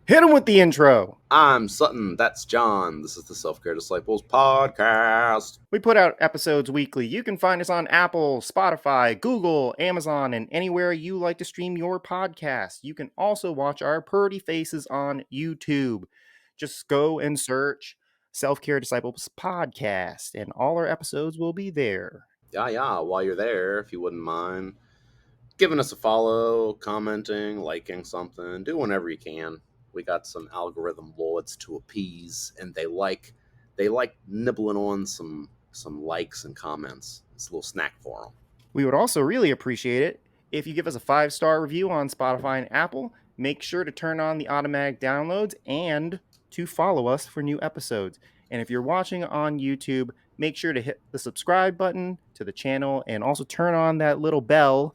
Hit him with the intro. I'm Sutton, that's Jon. This is the Self-Care Disciples podcast. We put out episodes weekly. You can find us on Apple, Spotify, Google, Amazon, and anywhere you like to stream your podcast. You can also watch our purty faces on YouTube. Just go and search Self-Care Disciples podcast, and all our episodes will be there. Yeah, while you're there, if you wouldn't mind giving us a follow, commenting, liking something, do whatever you can. We got some algorithm lords to appease, and they like nibbling on some likes and comments. It's a little snack for them. We would also really appreciate it if you give us a 5-star review on Spotify and Apple. Make sure to turn on the automatic downloads and to follow us for new episodes. And if you're watching on YouTube, make sure to hit the subscribe button to the channel and also turn on that little bell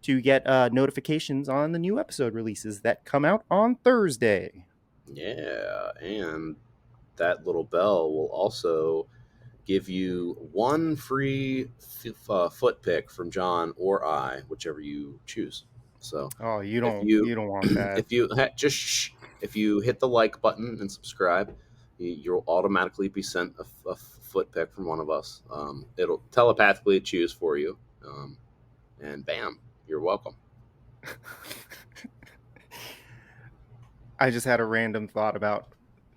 to get notifications on the new episode releases that come out on Thursday. Yeah, and that little bell will also give you one free foot pick from Jon or I, whichever you choose. So, Oh, you if don't want that. if you hit the like button and subscribe, you'll automatically be sent a foot pick from one of us. It'll telepathically choose for you, and bam, you're welcome. I just had a random thought about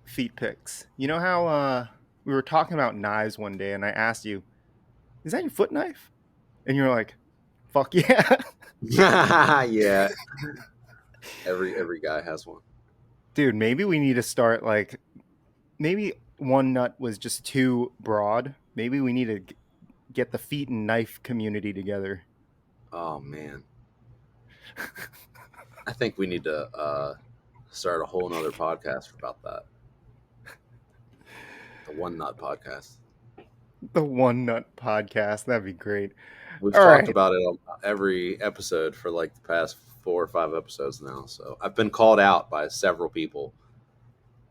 feet pics. You know how we were talking about knives one day and I asked you, is that your foot knife? And you're like, fuck yeah. Yeah, every guy has one. Dude, maybe we need to start maybe one nut was just too broad. Maybe we need to get the feet and knife community together. Oh man, I think we need to start a whole nother podcast about that. The One Nut Podcast. The One Nut Podcast. That'd be great. We've All talked right. about it on every episode for like the past 4 or 5 episodes now. So I've been called out by several people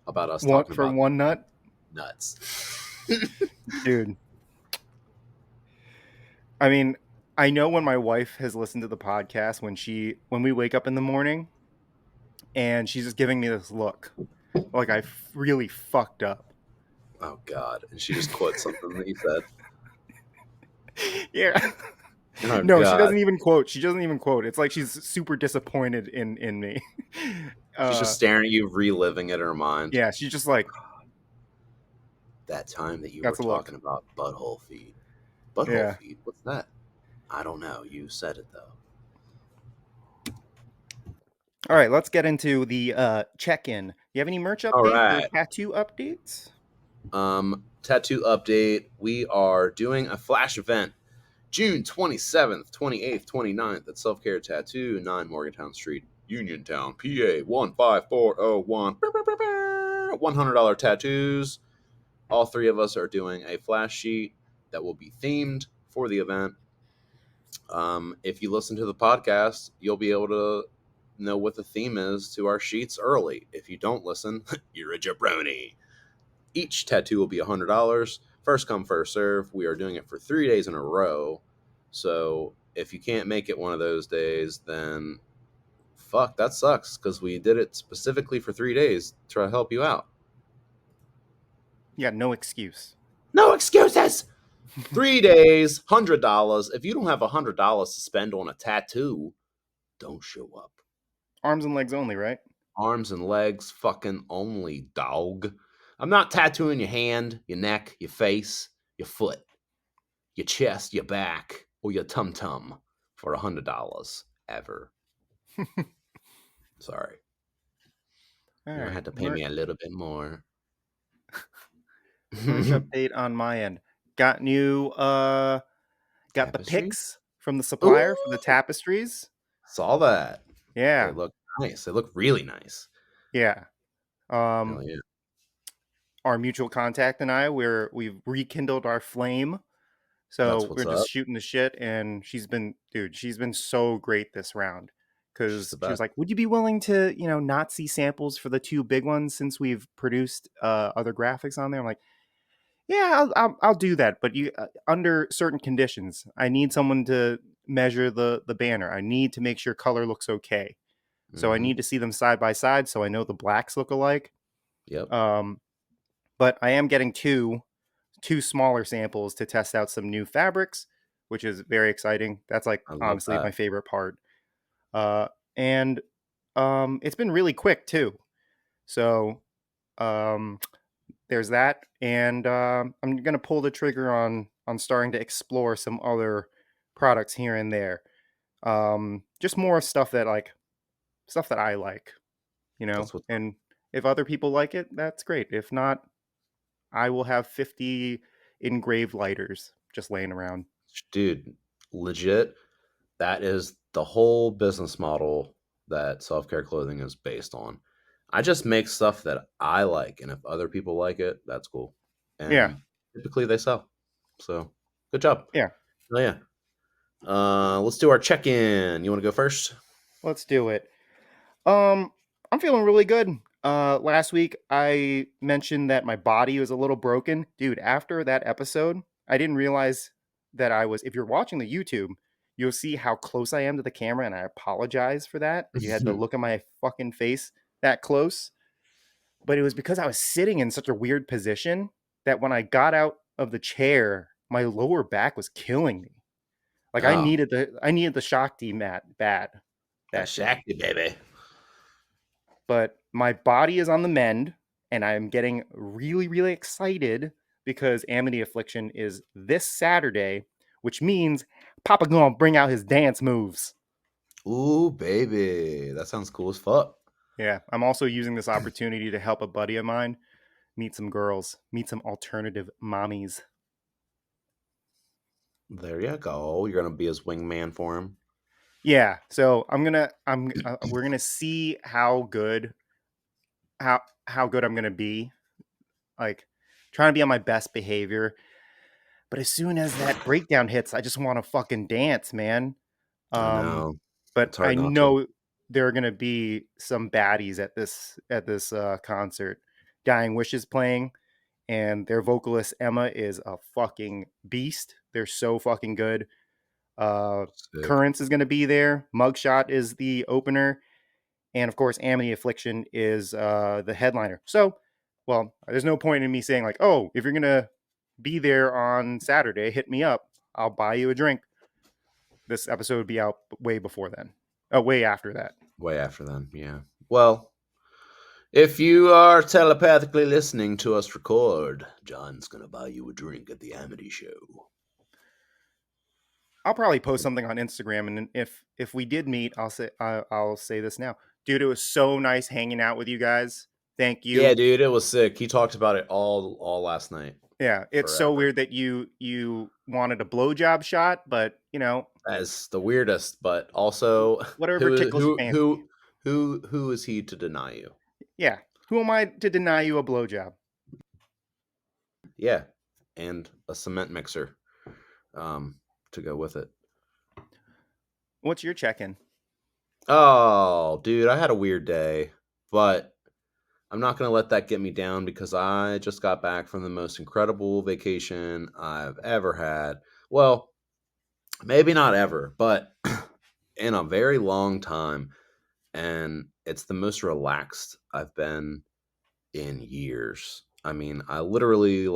about us What talking for about one nut? nuts. Dude. I mean, I know when my wife has listened to the podcast when we wake up in the morning and she's just giving me this look like I really fucked up. Oh God! And she just quotes something that you said. Yeah. Oh No, she God! doesn't even quote. She doesn't even quote. It's like she's super disappointed in me. She's just staring at you, reliving it in her mind. Yeah, she's just like, that time that you were that's a look. talking about butthole feet. Butthole Yeah. feet? What's that? I don't know. You said it though. All right, let's get into the check-in. You have any merch All updates or right. tattoo updates? Tattoo update. We are doing a flash event June 27th, 28th, 29th at Self Care Tattoo, 9 Morgantown Street, Uniontown, PA 15401. $100 tattoos. All three of us are doing a flash sheet that will be themed for the event. If you listen to the podcast, you'll be able to know what the theme is to our sheets early. If you don't listen, you're a jabroni. Each tattoo will be $100. First come, first serve. We are doing it for 3 days in a row. So if you can't make it one of those days, then fuck, that sucks, because we did it specifically for 3 days to try to help you out. Yeah, no excuse. No excuses! 3 days, $100. If you don't have $100 to spend on a tattoo, don't show up. Arms and legs only, right? Arms and legs fucking only, dog. I'm not tattooing your hand, your neck, your face, your foot, your chest, your back, or your tum-tum for $100 ever. Sorry. All You right. had to pay me a little bit more. Merch update on my end. Got the Tapestry? pics from the supplier for the Ooh, tapestries. saw that. They Yeah. look nice. They look really nice. Yeah. Hell yeah. Our mutual contact and we've rekindled our flame. That's So what's we're up. just shooting the shit, and she's been so great this round. She's Because the she was best. like, would you be willing to, not see samples for the 2 big ones since we've produced other graphics on there? I'm like, yeah, I'll do that, but you under certain conditions. I need someone to measure the banner. I need to make sure color looks okay. So I Mm-hmm. need to see them side by side so I know the blacks look alike. Yep. Um, but I am getting two smaller samples to test out some new fabrics, which is very exciting. That's like I love honestly that. my favorite part. And it's been really quick too. So um, there's that, and I'm gonna pull the trigger on starting to explore some other products here and there. Just more stuff that I like, That's what's up. and if other people like it, that's great. If not, I will have 50 engraved lighters just laying around. Dude, legit. That is the whole business model that self care clothing is based on. I just make stuff that I like, and if other people like it, that's cool. Yeah, And typically they sell. So good job. yeah. Oh yeah. Let's do our check in. You want to go first? Let's do it. Um, I'm feeling really good. Last week I mentioned that my body was a little broken. Dude, after that episode, I didn't realize that I was, if you're watching the YouTube, you'll see how close I am to the camera, and I apologize for that. You had to look at my fucking face that close. But it was because I was sitting in such a weird position that when I got out of the chair, my lower back was killing me. Like Oh, I needed the Shakti mat bad that that day. Shakti baby. But my body is on the mend, and I'm getting really, really excited because Amity Affliction is this Saturday, which means Papa gonna bring out his dance moves. Ooh, baby. That sounds cool as fuck. Yeah, I'm also using this opportunity to help a buddy of mine meet some girls, meet some alternative mommies. There you go. You're gonna be his wingman for him. Yeah, so we're gonna see how how good I'm gonna be. Like trying to be on my best behavior. But as soon as that breakdown hits, I just want to fucking dance, man. I Um, know. but It's I hard not to. know there are gonna be some baddies at this concert. Dying Wishes playing, and their vocalist Emma is a fucking beast. They're so fucking good. Uh, Sick. Currents is gonna be there. Mugshot is the opener, and of course, Amity Affliction is the headliner. So, well, there's no point in me saying like, oh, if you're gonna be there on Saturday, hit me up. I'll buy you a drink. This episode would be out way before then. Oh, way after that. Way after then, yeah. Well, if you are telepathically listening to us record, John's gonna buy you a drink at the Amity show. I'll probably post something on Instagram, and if we did meet, I'll say this now, dude. It was so nice hanging out with you guys. Thank Yeah, you. dude, it was sick. He talked about it all last night. Yeah, it's so Forever. weird that you wanted a blowjob shot, but As the weirdest, but also whatever who tickles your who fancy. who who is he to deny you? Yeah, who am I to deny you a blowjob? Yeah, and a cement mixer to go with it. What's your check-in? Oh, dude, I had a weird day, but I'm not going to let that get me down because I just got back from the most incredible vacation I've ever had. Well, maybe not ever, but in a very long time. And it's the most relaxed I've been in years. I mean, I literally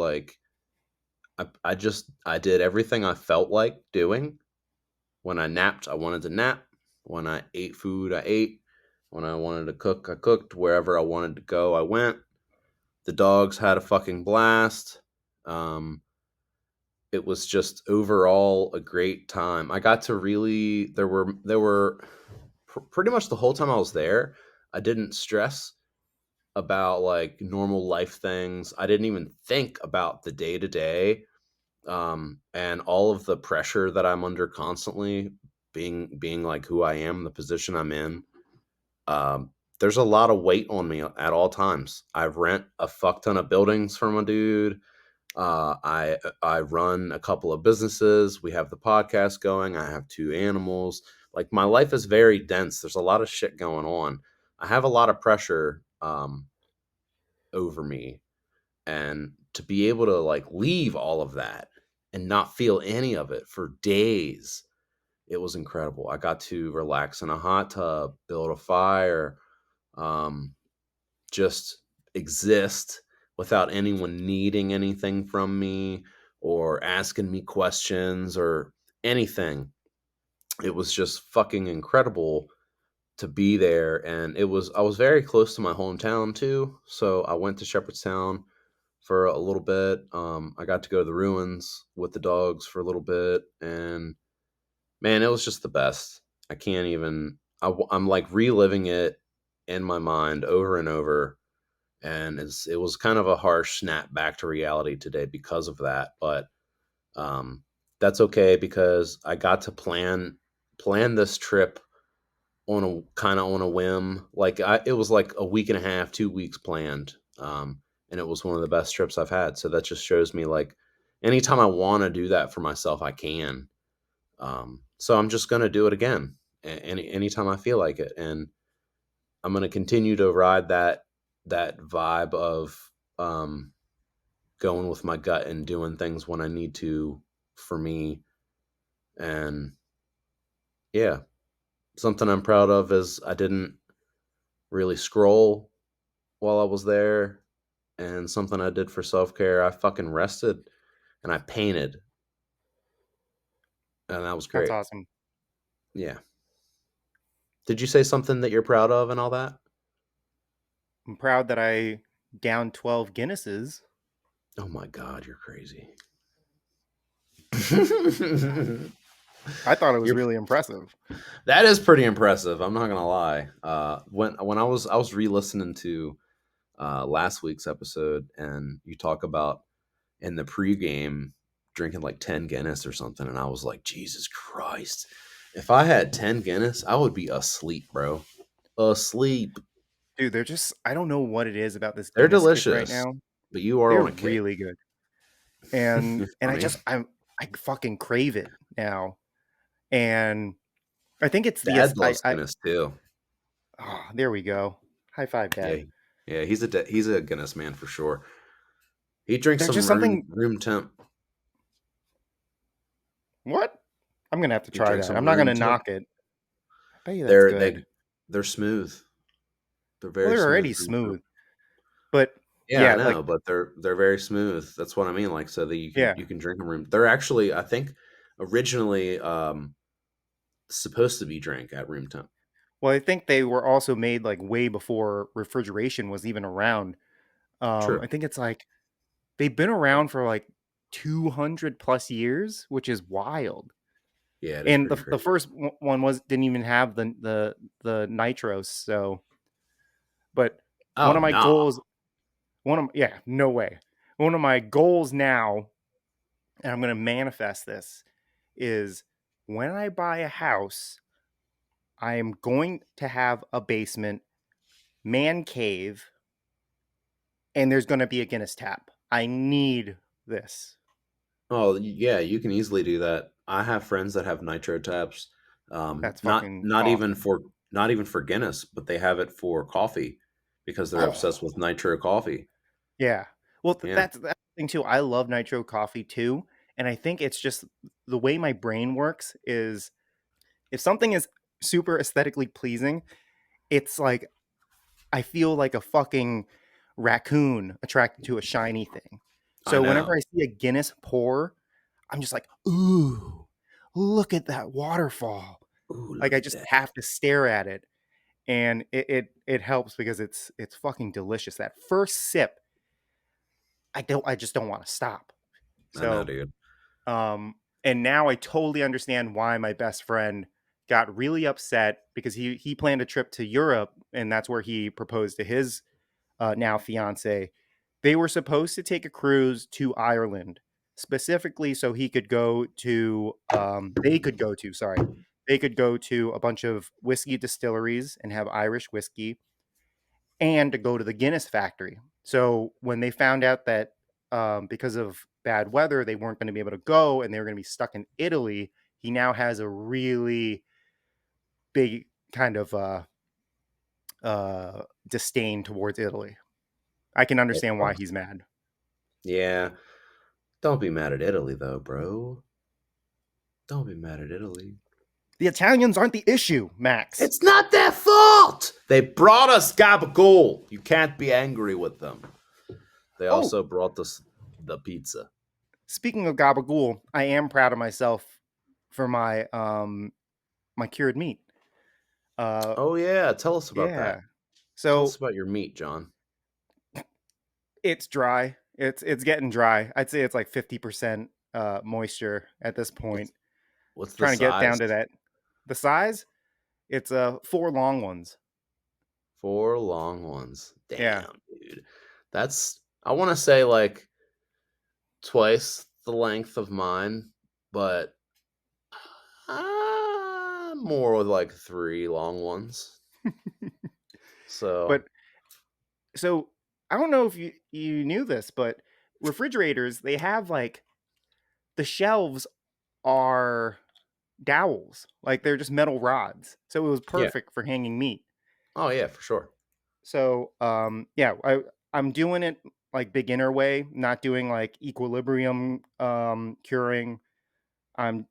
I did everything I felt like doing. When I napped, I wanted to nap. When I ate food, I ate. When I wanted to cook, I cooked. Wherever I wanted to go, I went. The dogs had a fucking blast. Um, it was just overall a great time. I got to really there were pretty much the whole time I was there. I didn't stress about like normal life things. I didn't even think about the day to day and all of the pressure that I'm under constantly being like who I am, the position I'm in. Um, there's a lot of weight on me at all times. I rent a fuck ton of buildings from a dude. I run a couple of businesses. We have the podcast going. I have two animals. Like my life is very dense. There's a lot of shit going on. I have a lot of pressure over me, and to be able to like leave all of that and not feel any of it for days it was incredible. I got to relax in a hot tub, build a fire, um, just exist without anyone needing anything from me or asking me questions or anything. It was just fucking incredible to be there, and I was very close to my hometown too, so I went to Shepherdstown for a little bit. I got to go to the ruins with the dogs for a little bit, and man, it was just the best. I can't even. I'm like reliving it in my mind over and over, and it was kind of a harsh snap back to reality today because of that. But um, that's okay because I got to plan this trip on a kind of on a whim. It was like a week and a half, 2 weeks planned, and it was one of the best trips I've had. So that just shows me like anytime I want to do that for myself, I can. So I'm just gonna do it again anytime I feel like it, and I'm gonna continue to ride that vibe of going with my gut and doing things when I need to for me. And yeah, something I'm proud of is I didn't really scroll while I was there. And something I did for self care, I fucking rested and I painted, and that was That's great. awesome. Yeah. Did you say something that you're proud of and all that? I'm proud that I downed 12 Guinnesses. Oh my God, you're crazy. I thought it was you're really impressive. That is pretty impressive. I'm not gonna lie. When I was re-listening to last week's episode, and you talk about in the pregame drinking like 10 Guinness or something, and I was like, Jesus Christ! If I had 10 Guinness, I would be asleep, bro. Asleep. Dude, they're just, I don't know what it is about this They're Guinness kick right delicious, now. but you are They're on a kick. really good. And You're and funny. I fucking crave it now. And I think it's the Dad loves Guinness too. oh, there we go. High five, Yeah, Dad. yeah. He's a Guinness man for sure. He drinks There's just some something. room temp. What? I'm gonna have to He try drinks that. some I'm not room gonna temp. knock it. I bet you that's They're they good. they're smooth. They're Well, very they're smooth already room temp. smooth, but Yeah, I yeah, like know, but they're very smooth. That's what I mean. Like so that yeah. you can drink them room. They're actually I think originally supposed to be drank at room temp. Well, I think they were also made like way before refrigeration was even around. I True. think it's like they've been around for like 200 plus years, which is wild. Yeah, it is And pretty the crazy. first one was didn't even have the nitros. So, but one Oh of my no. goals, yeah, no way. One of my goals now, and I'm gonna manifest this, is when I buy a house, I am going to have a basement, man cave, and there's gonna be a Guinness tap. I need this. Oh yeah, you can easily do that. I have friends that have nitro taps. That's fucking awesome. Not even for Guinness, but they have it for coffee because they're obsessed Oh, with nitro coffee. yeah. Well, Yeah, that's the thing too. I love nitro coffee too, and I think it's just the way my brain works is if something is super aesthetically pleasing, it's like I feel like a fucking raccoon attracted to a shiny thing. I So whenever know. I see a Guinness pour, I'm just like, "Ooh, look at that waterfall." Ooh, Like look I at just that. have to stare at it, and it helps because it's fucking delicious. That first sip, I just don't want to stop. I know, So, dude. um, and now I totally understand why my best friend got really upset because he planned a trip to Europe, and that's where he proposed to his now fiance. They were supposed to take a cruise to Ireland specifically so he could go to they could go to sorry they could go to a bunch of whiskey distilleries and have Irish whiskey and to go to the Guinness factory. So when they found out that because of bad weather they weren't going to be able to go and they were going to be stuck in Italy, he now has a really big kind of disdain towards Italy. I can That understand why sucks. he's mad. Yeah. Don't be mad at Italy though, bro. Don't be mad at Italy. The Italians aren't the issue, Max. It's not their fault. They brought us gabagool. You can't be angry with them. They also brought us the pizza. Speaking of gabagool, I am proud of myself for my my cured meat. Oh yeah, tell us about Yeah. that. Tell us So about your meat, John. it's dry. It's getting dry. I'd say it's like 50% moisture at this point. What's the Trying to get size? down to that. The size, it's 4 long ones. 4 long ones. Yeah. Damn, dude. That's I want to say like twice the length of mine, but more like 3 long ones. So But so I don't know if you knew this, but refrigerators, they have like the shelves are dowels. Like they're just metal rods. So it was yeah. perfect for hanging meat. Oh yeah, for sure. So yeah, I'm doing it like beginner way, not doing like equilibrium curing. I'm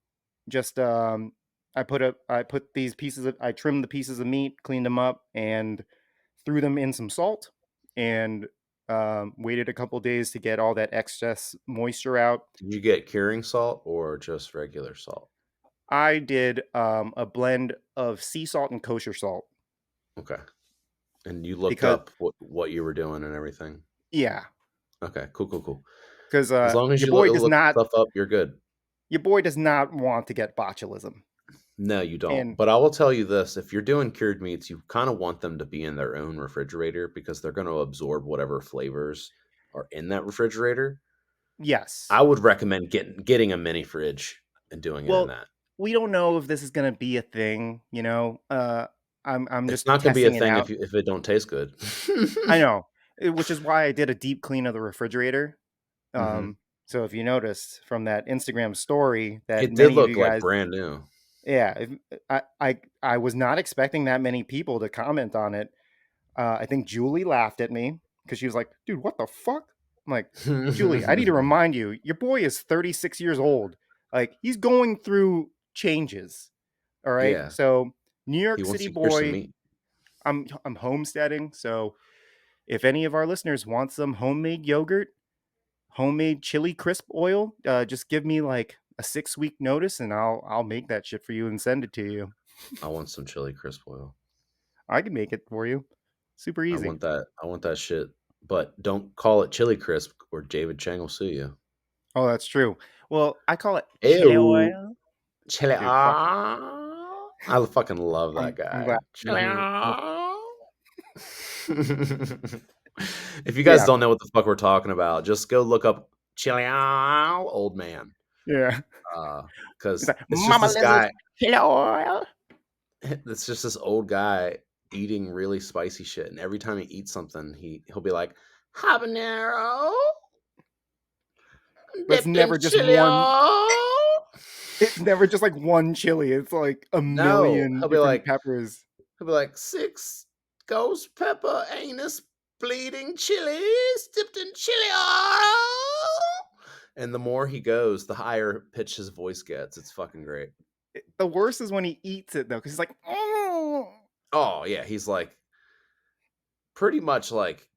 just I put these pieces of I trimmed the pieces of meat, cleaned them up, and threw them in some salt, and waited a couple days to get all that excess moisture out. Did you get curing salt or just regular salt? I did a blend of sea salt and kosher salt Okay. And you looked because up what you were doing and everything? yeah, Okay, cool. because As long as you look stuff up, you're good. your boy does not want to get botulism. No, you don't. And But I will tell you this, if you're doing cured meats, you kind of want them to be in their own refrigerator because they're going to absorb whatever flavors are in that refrigerator. yes, I would recommend getting a mini fridge and doing it in well, that. we don't know if this is gonna be a thing. I'm It's just not going to be a testing it thing out. if it don't taste good. I know, which is why I did a deep clean of the refrigerator. hmm So if you noticed from that Instagram story that It did many of you look like guys, brand new. yeah, I was not expecting that many people to comment on it. I think Julie laughed at me because she was like, "Dude, what the fuck?" I'm like, "Julie, I need to remind you, your boy is 36 years old. Like he's going through changes. All right. Yeah, So New he York wants City to cure some boy, meat. I'm homesteading. So if any of our listeners want some homemade yogurt, homemade chili crisp oil, just give me like a 6 week notice and I'll make that shit for you and send it to you. I want some chili crisp oil. I can make it for you. Super I easy. want that. I want that shit. But don't call it chili crisp or David Chang will sue you. Oh, that's true. Well, I call it chili Ew. oil. Chili. Dude, fuck it. I fucking love that I'm glad guy. you're Chili. here. Well, If you guys yeah. don't know what the fuck we're talking about, just go look up Chili old man. Yeah. It's Because like it's just Mama this Lizzard, guy. chili oil. It's just this old guy eating really spicy shit, and every time he eats something, he'll be like habanero But it's dipped in never just chili. one. It's never just like one chili. It's like a No, million different peppers. he'll be like 6 ghost pepper anus bleeding chilies dipped in chili oil. And the more he goes, the higher pitch his voice gets. It's fucking great. The worst is when he eats it though, because he's like, oh. Oh yeah, he's like pretty much like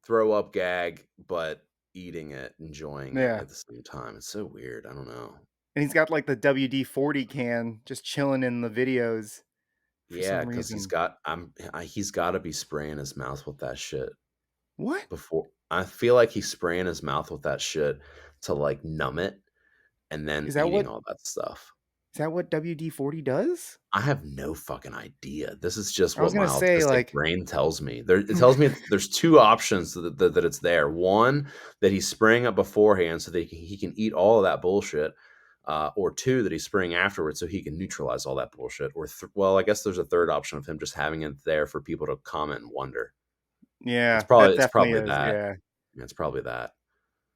throw up gag, but eating it, enjoying it Yeah. at the same time. It's so weird. I don't know. And he's got like the WD-40 can just chilling in the videos for Yeah, some because reason. he's got to be spraying his mouth with that shit What? before. I feel like he's spraying his mouth with that shit to like numb it and then Is that eating what all that stuff. is that what WD-40 does? I have no fucking idea. This is just I was what my gonna say autistic like brain tells me. It tells me there's two options that it's there. One, that he's spraying up beforehand so that he can eat all of that bullshit. Or two, that he's spraying afterwards so he can neutralize all that bullshit. Or well, I guess there's a third option of him just having it there for people to comment and wonder. yeah, that It's definitely probably is. that. Yeah. It's probably that.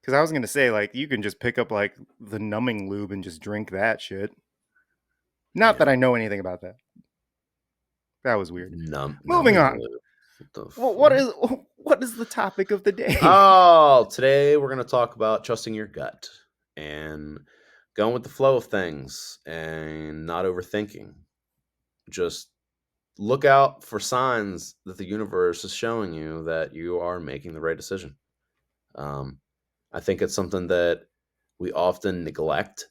Because I was gonna say like you can just pick up like the numbing lube and just drink that shit. Not Yeah. that I know anything about that. That was weird. Moving Numbing on. lube. What the Well, fuck? what is the topic of the day? Oh, today we're going to talk about trusting your gut and going with the flow of things and not overthinking. just look out for signs that the universe is showing you that you are making the right decision. Um, I think it's something that we often neglect,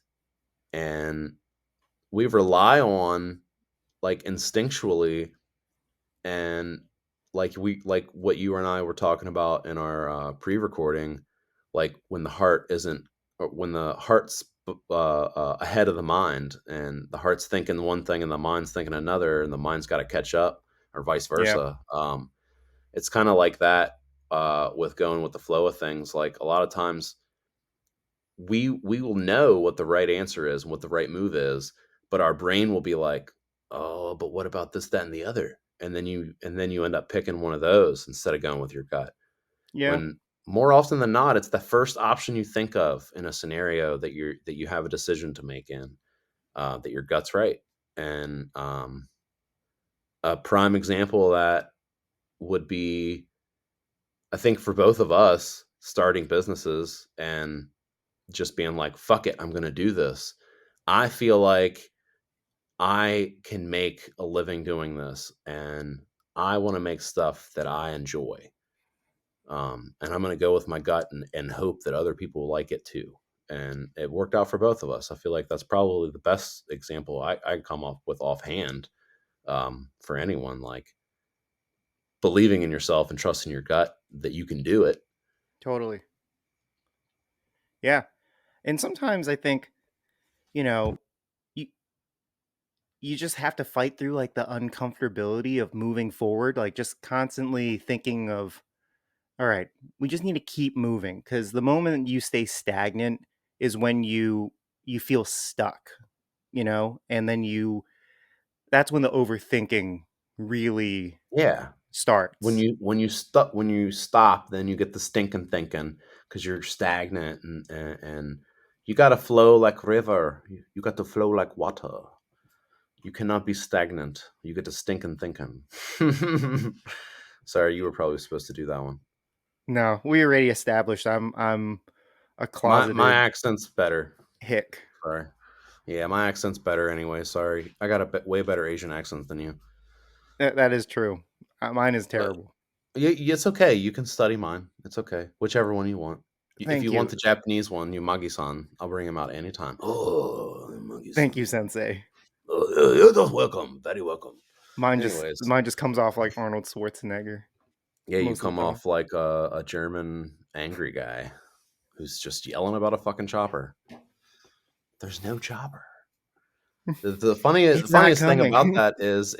and we rely on like instinctually, and like what you and I were talking about in our pre-recording, like when the heart isn't, or when the heart's ahead of the mind, and the heart's thinking one thing and the mind's thinking another, and the mind's got to catch up, or vice Yeah, versa. It's kind of like that with going with the flow of things. Like a lot of times we will know what the right answer is and what the right move is, but our brain will be like, "Oh, but what about this, that, and the other?" And then you end up picking one of those instead of going with your gut. yeah, When more often than not, it's the first option you think of in a scenario that you have a decision to make in, that your gut's right. And a prime example of that would be, I think, for both of us starting businesses and just being like, fuck it, I'm going to do this. I feel like I can make a living doing this, and I want to make stuff that I enjoy. And I'm going to go with my gut and hope that other people will like it too. And it worked out for both of us. I feel like that's probably the best example I come up with offhand, for anyone. Like believing in yourself and trusting your gut that you can do it. totally. Yeah. And sometimes I think, you know, you you just have to fight through like the uncomfortability of moving forward, like just constantly thinking of, all right, we just need to keep moving, because the moment you stay stagnant is when you feel stuck, and then that's when the overthinking really Yeah. When starts. you stop, then you get the stinking thinking because you're stagnant, and you gotta flow like river. You got to flow like water. You cannot be stagnant. You get to stinking thinking. Sorry, you were probably supposed to do that one. No, we already established I'm a My closeted accent's better. hick. Sorry. Yeah, my accent's better anyway. Sorry, I got a way better Asian accent than you. That is true. Mine is But terrible. it's okay. You can study mine. It's okay. Whichever one you want. If Thank you want you. the Japanese one, you Magi-san, I'll bring him out anytime. Oh, Thank Magi-san. you, sensei. Oh, you're welcome. Very welcome. Mine just Anyways, mine just comes off like Arnold Schwarzenegger yeah, you most of come the time. off like a German angry guy who's just yelling about a fucking chopper. There's no chopper. The funniest, the It's not funniest thing about coming. that is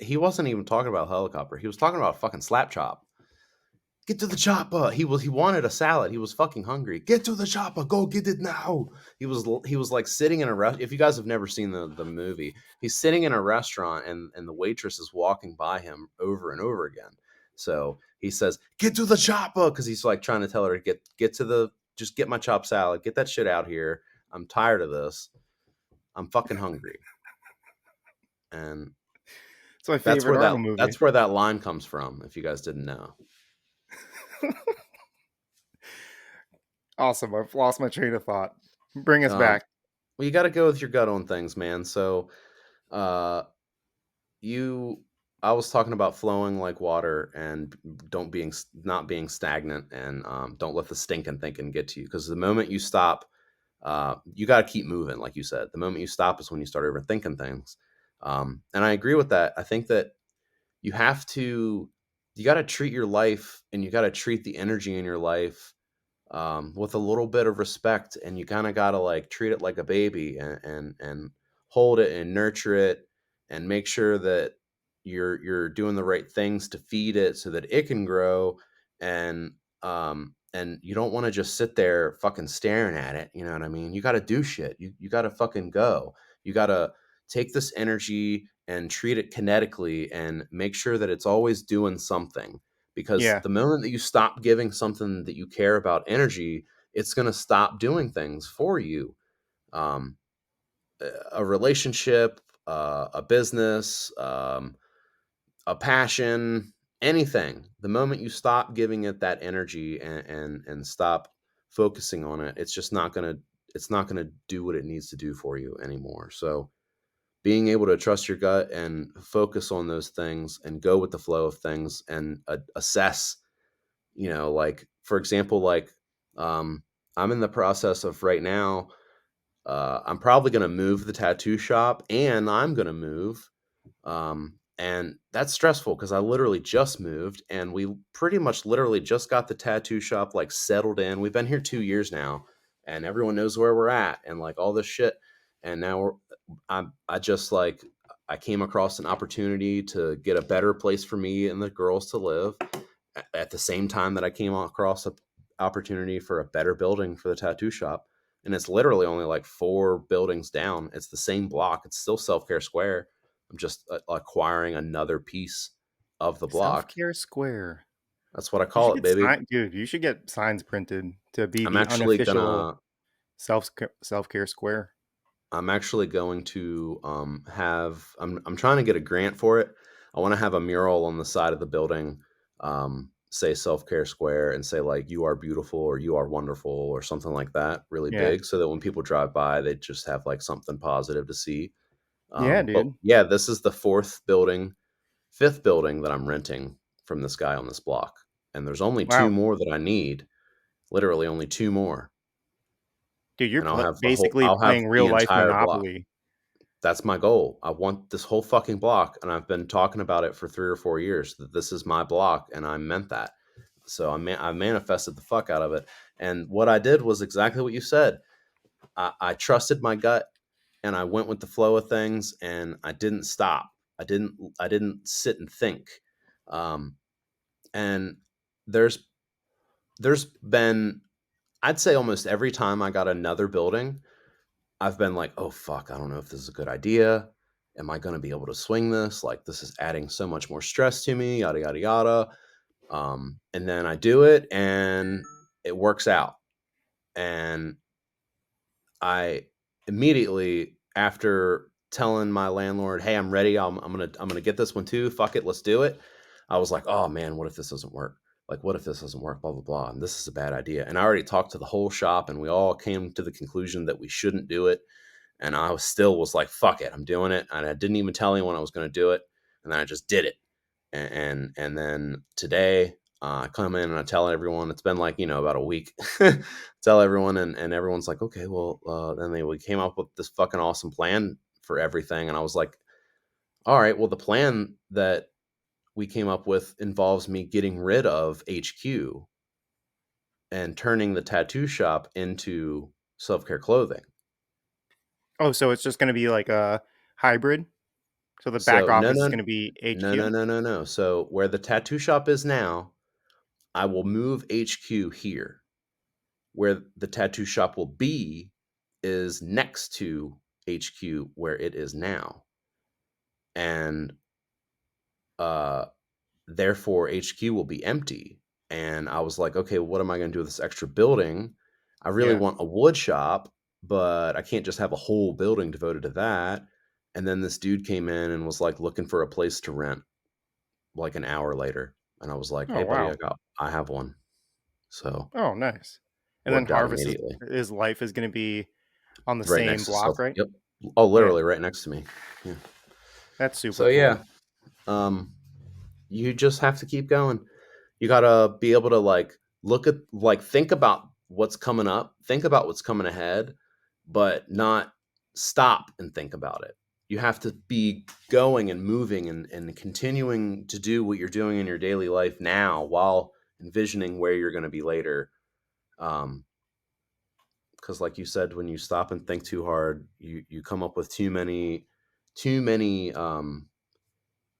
he wasn't even talking about a helicopter. He was talking about a fucking slap chop. Get to the chopper. He wanted a salad. He was fucking hungry. Get to the chopper. Go get it now. He was like sitting in a restaurant. If you guys have never seen the movie, he's sitting in a restaurant, and the waitress is walking by him over and over again. So he says, "Get to the chopper," because he's like trying to tell her to get to the, just get my chopped salad. Get that shit out here. I'm tired of this. I'm fucking hungry. And It's my that's favorite where that Arnold movie. that's where that line comes from. If you guys didn't know. Awesome. I've lost my train of thought. Bring us Um, back. well, you got to go with your gut on things, man. So, uh, you, I was talking about flowing like water, and don't being not being stagnant, and don't let the stinking thinking get to you. Because the moment you stop, you got to keep moving, like you said. The moment you stop is when you start overthinking things. And I agree with that. I think that you have to, you got to treat your life, and you got to treat the energy in your life, with a little bit of respect, and you kind of got to like treat it like a baby, and hold it and nurture it, and make sure that you're doing the right things to feed it so that it can grow. And you don't want to just sit there fucking staring at it. You know what I mean? You got to do shit. You got to fucking go. You got to take this energy and treat it kinetically, and make sure that it's always doing something, because Yeah. the moment that you stop giving something that you care about energy, it's going to stop doing things for you. Um, a relationship, a business, a passion, anything. The moment you stop giving it that energy, and stop focusing on it, it's just not gonna, it's not gonna do what it needs to do for you anymore. So being able to trust your gut and focus on those things and go with the flow of things and assess, like for example, like um, I'm in the process of right now. I'm probably going to move the tattoo shop, and I'm going to move. And that's stressful because I literally just moved, and we pretty much literally just got the tattoo shop like settled in. We've been here 2 years now, and everyone knows where we're at and like all this shit. And now I just like, I came across an opportunity to get a better place for me and the girls to live at the same time that I came across an opportunity for a better building for the tattoo shop. And it's literally only like 4 buildings down. It's the same block. It's still Self Care Square. I'm just acquiring another piece of the Self block. Care Square. That's what I You should call it, get baby. dude. You should get signs printed to be I'm the actually unofficial gonna self care square. I'm actually going to have I'm trying to get a grant for it. I want to have a mural on the side of the building, say Self Care Square, and say like "You are beautiful" or "You are wonderful" or something like that, really Yeah, big, so that when people drive by, they just have like something positive to see. yeah, But dude. yeah, this is the fifth building that I'm renting from this guy on this block, and there's only two Wow, more that I need. Literally, only two more, dude, you're and basically I'll have playing the real life entire block. Monopoly. That's my goal. I want this whole fucking block, and I've been talking about it for 3 or 4 years that this is my block, and I meant that. So I manifested the fuck out of it, and what I did was exactly what you said. I trusted my gut, and I went with the flow of things, and I didn't stop. I didn't sit and think. Um, and there's there's been, I'd say almost every time I got another building, I've been like, "Oh fuck, I don't know if this is a good idea. Am I going to be able to swing this? Like this is adding so much more stress to me, yada yada yada." And then I do it and it works out. And I immediately, after telling my landlord, "Hey, I'm ready. I'm gonna get this one too. Fuck it, let's do it." I was like, "Oh man, what if this doesn't work? Like, what if this doesn't work? Blah blah blah. And this is a bad idea." And I already talked to the whole shop, and we all came to the conclusion that we shouldn't do it. And I was like, "Fuck it, I'm doing it." And I didn't even tell anyone I was going to do it, and then I just did it. And then today, I come in and I tell everyone. It's been like about a week. Tell everyone, and everyone's like, "Okay, well." Then we came up with this fucking awesome plan for everything, and I was like, "All right, well, the plan that we came up with involves me getting rid of HQ and turning the tattoo shop into self care clothing." Oh, so it's just going to be like a hybrid. So the back So no, office is no, going to be no, no, HQ. no, no, no. So where the tattoo shop is now, I will move HQ here. Where the tattoo shop will be is next to HQ where it is now. And uh therefore HQ will be empty. And I was like, okay, what am I going to do with this extra building? I really Yeah. want a wood shop, but I can't just have a whole building devoted to that. And then this dude came in and was like looking for a place to rent like an hour later. And I was like, Oh hey buddy, wow. I have one. So Oh nice. And then worked out Harvest immediately. his life is going to be on the Right same next to block, self. right? Yep. Oh, Yeah, literally right next to me. Yeah. that's super So cool. yeah, um, you just have to keep going. You gotta be able to like look at like think about what's coming up, think about what's coming ahead, but not stop and think about it. You have to be going and moving and continuing to do what you're doing in your daily life now while envisioning where you're going to be later. Um, because like you said, when you stop and think too hard, you come up with too many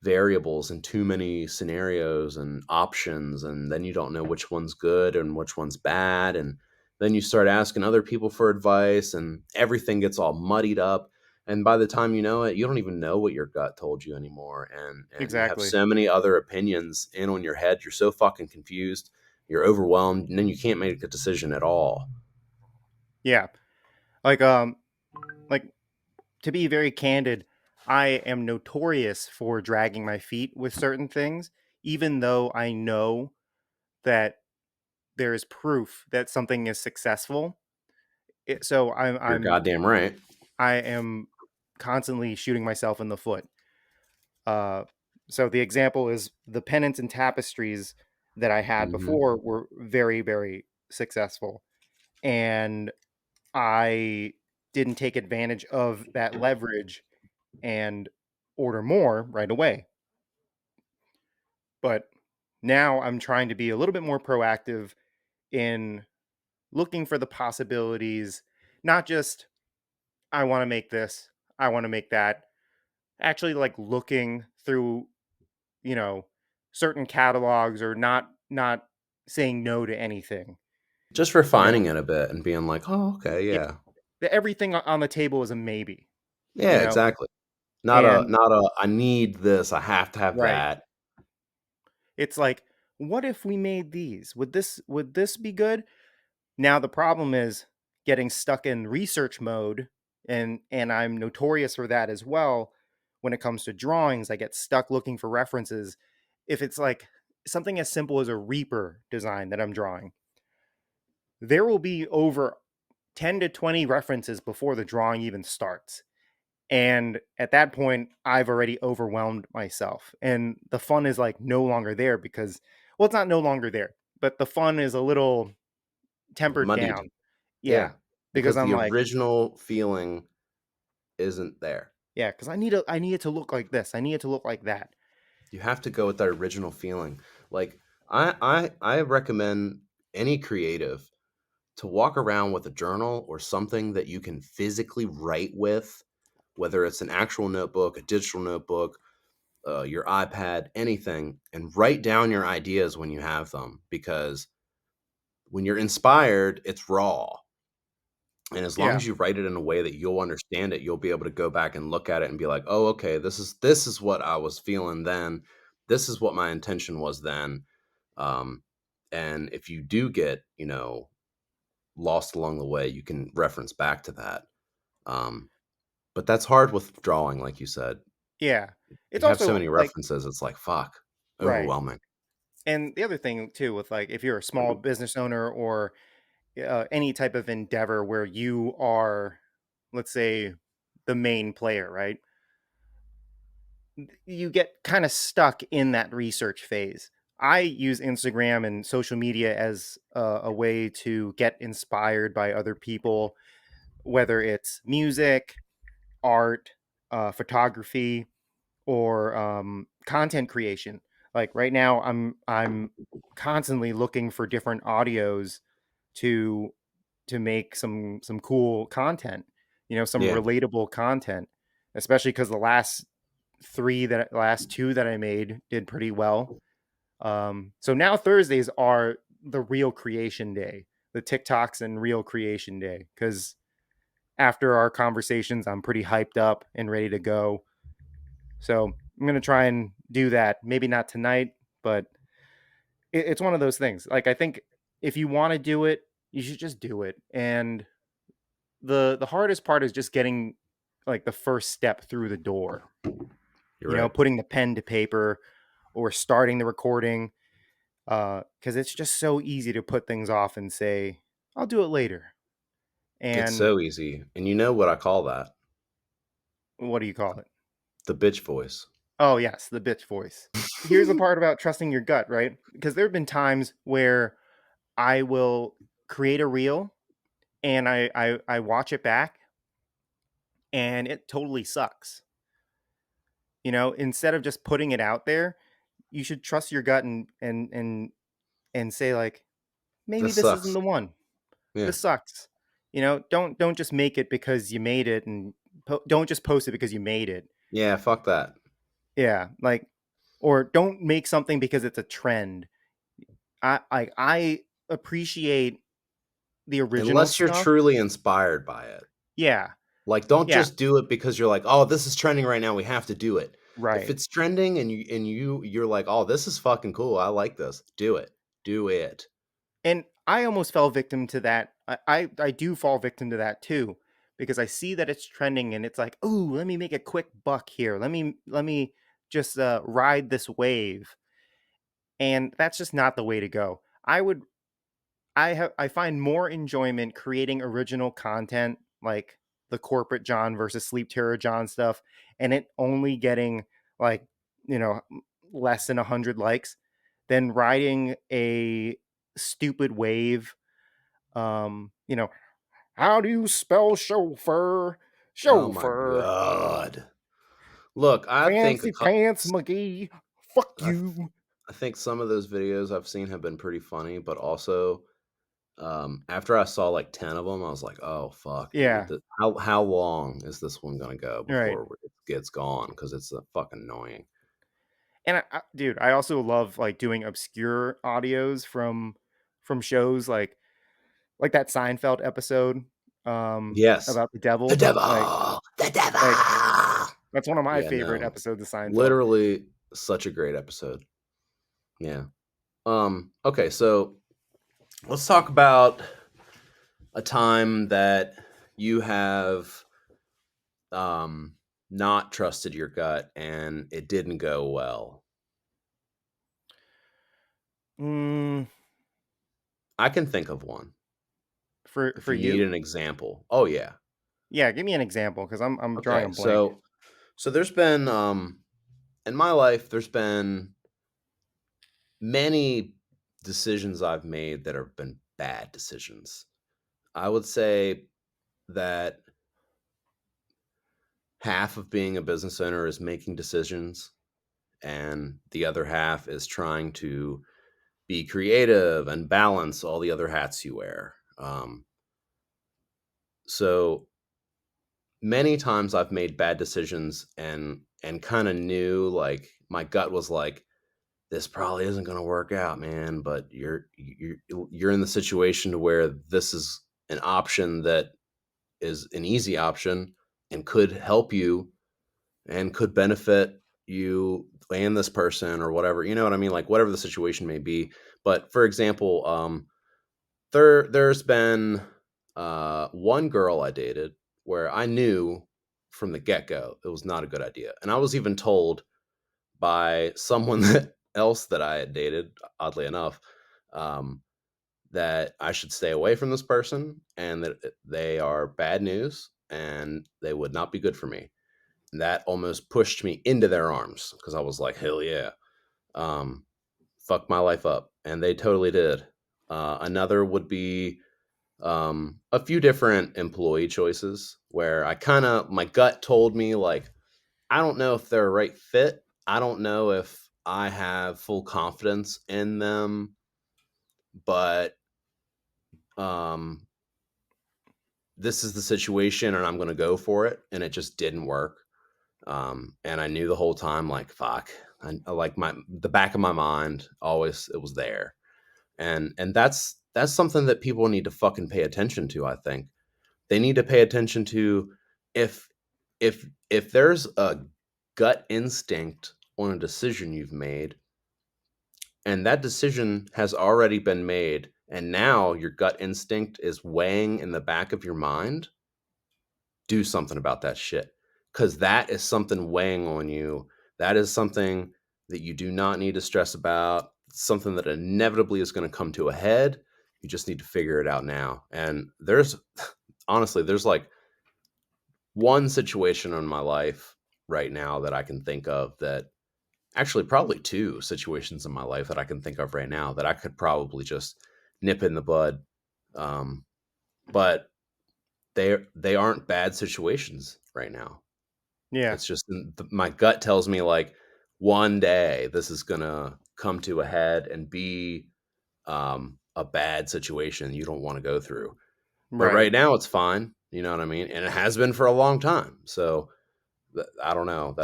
variables and too many scenarios and options, and then you don't know which one's good and which one's bad, and then you start asking other people for advice and everything gets all muddied up, and by the time you know it, you don't even know what your gut told you anymore, and you have Exactly. so many other opinions in on your head. You're so fucking confused, you're overwhelmed, and then you can't make a decision at all. Yeah. Like like to be very candid, I am notorious for dragging my feet with certain things, even though I know that there is proof that something is successful. So You're I'm goddamn right. I am. constantly shooting myself in the foot. Uh, so the example is the pennants and tapestries that I had Hmm. before were very, very successful. And I didn't take advantage of that leverage and order more right away. But now I'm trying to be a little bit more proactive in looking for the possibilities, not just I want to make this, I want to make that. Actually like looking through, you know, certain catalogs or not saying no to anything. Just You know, refining it a bit and being like, oh, okay, yeah, yeah, everything on the table is a maybe, you yeah, know. exactly. And Not a. I need this. I have to have right. that. It's like, what if we made these? Would this be good? Now the problem is getting stuck in research mode, and I'm notorious for that as well. When it comes to drawings, I get stuck looking for references. If it's like something as simple as a Reaper design that I'm drawing, there will be over 10 to 20 references before the drawing even starts. And at that point, I've already overwhelmed myself. And the fun is like no longer there because, well, it's not no longer there, but the fun is a little tempered Muddied. down. Yeah. Yeah, Because because I'm the like, original feeling isn't there. yeah, because I need it to look like this. I need it to look like that. You have to go with that original feeling. Like I recommend any creative to walk around with a journal or something that you can physically write with, whether it's an actual notebook, a digital notebook, your iPad, anything, and write down your ideas when you have them. Because when you're inspired, it's raw. And as long Yeah. as you write it in a way that you'll understand it, you'll be able to go back and look at it and be like, "Oh, okay, this is what I was feeling then. This is what my intention was then." Um, and if you do get, lost along the way, you can reference back to that. Um, but that's hard with drawing, like you said. Yeah. It's You have so also many like, references, it's like, fuck, right. overwhelming. And the other thing too, with like, if you're a small business owner or any type of endeavor where you are, let's say, the main player, right? You get kind of stuck in that research phase. I use Instagram and social media as a way to get inspired by other people, whether it's music, art, photography, or content creation. Like right now, I'm constantly looking for different audios to make some cool content. You know, some Yeah, relatable content, especially because the last two that I made did pretty well. So now Thursdays are the real creation day, the TikToks and real creation day. Because after our conversations, I'm pretty hyped up and ready to go. So I'm gonna try and do that. Maybe not tonight, but it's one of those things. Like I think if you want to do it, you should just do it. And the hardest part is just getting like the first step through the door. you're You know, right. putting the pen to paper or starting the recording. Because it's just so easy to put things off and say, "I'll do it later." It's And so easy. And you know what I call that? what do you call it? The bitch voice. Oh yes, the bitch voice. Here's the part about trusting your gut, right? Because there have been times where I will create a reel and I watch it back and it totally sucks. You know, instead of just putting it out there, you should trust your gut and say like, maybe This this isn't sucks. the one. Yeah. This sucks. You know, don't just make it because you made it, and don't just post it because you made it. Yeah, fuck that. Yeah, like, or don't make something because it's a trend. I appreciate the original Unless you're stuff. truly inspired by it. Yeah, Like, don't yeah, just do it because you're like, "Oh, this is trending right now, we have to do it." If right. it's trending and you're like, "Oh, this is fucking cool, I like this." Do it. Do it. And I almost fell victim to that. I do fall victim to that too, because I see that it's trending and it's like, oh, let me make a quick buck here. Let me just ride this wave, and that's just not the way to go. I find more enjoyment creating original content like the corporate John versus sleep terror John stuff, and it only getting like, you know, less than 100 likes, then riding a stupid wave. You know, how do you spell chauffeur? Oh my Chauffeur. god. Look, I think Fancy pants McGee. Fuck I, th- you. I think some of those videos I've seen have been pretty funny, but also after I saw like 10 of them, I was like, "Oh fuck, dude. Yeah, How long is this one going to go right. before it gets gone cuz it's fucking annoying." And dude, I also love like doing obscure audios from shows like that Seinfeld episode Yes. about the The devil. devil. The Like devil. that's one of my Yeah, favorite no. episodes of Seinfeld. Literally such a great episode. Yeah. Okay, so let's talk about a time that you have um not trusted your gut and it didn't go well. Mm, I can think of one if for you need you? an example. Oh yeah. Yeah, give me an example because I'm drawing a Okay. blank. So there's been in my life there's been many decisions I've made that have been bad decisions. I would say that half of being a business owner is making decisions and the other half is trying to be creative and balance all the other hats you wear. So many times I've made bad decisions and kind of knew like my gut was like this probably isn't going to work out, man, but you're in the situation to where this is an option that is an easy option and could help you and could benefit you and this person or whatever. You know what I mean? Like whatever the situation may be. But for example, there's been one girl I dated where I knew from the get go it was not a good idea, and I was even told by someone that else that I had dated, oddly enough, um, that I should stay away from this person and that they are bad news and they would not be good for me. And that almost pushed me into their arms because I was like, hell yeah, um, fuck my life up. And they totally did. Another would be a few different employee choices where I kind of, my gut told me, like, I don't know if they're a right fit. I don't know if I have full confidence in them, but um, this is the situation and I'm going to go for it. And it just didn't work. And I knew the whole time, like, fuck, I like the back of my mind always, it was there. And that's something that people need to fucking pay attention to. I think they need to pay attention to if if there's a gut instinct on a decision you've made and that decision has already been made and now your gut instinct is weighing in the back of your mind, do something about that shit because that is something weighing on you. That is something that you do not need to stress about, something that inevitably is going to come to a head. You just need to figure it out now. And there's honestly there's like one situation in my life right now that I can think of, that actually probably two situations in my life that I can think of right now that I could probably just nip in the bud. Um, but they aren't bad situations right now. Yeah, It's just my gut tells me like one day this is gonna come to a head and be a bad situation you don't want to go through. But right. right now it's fine. You know what I mean? And it has been for a long time. So I don't know.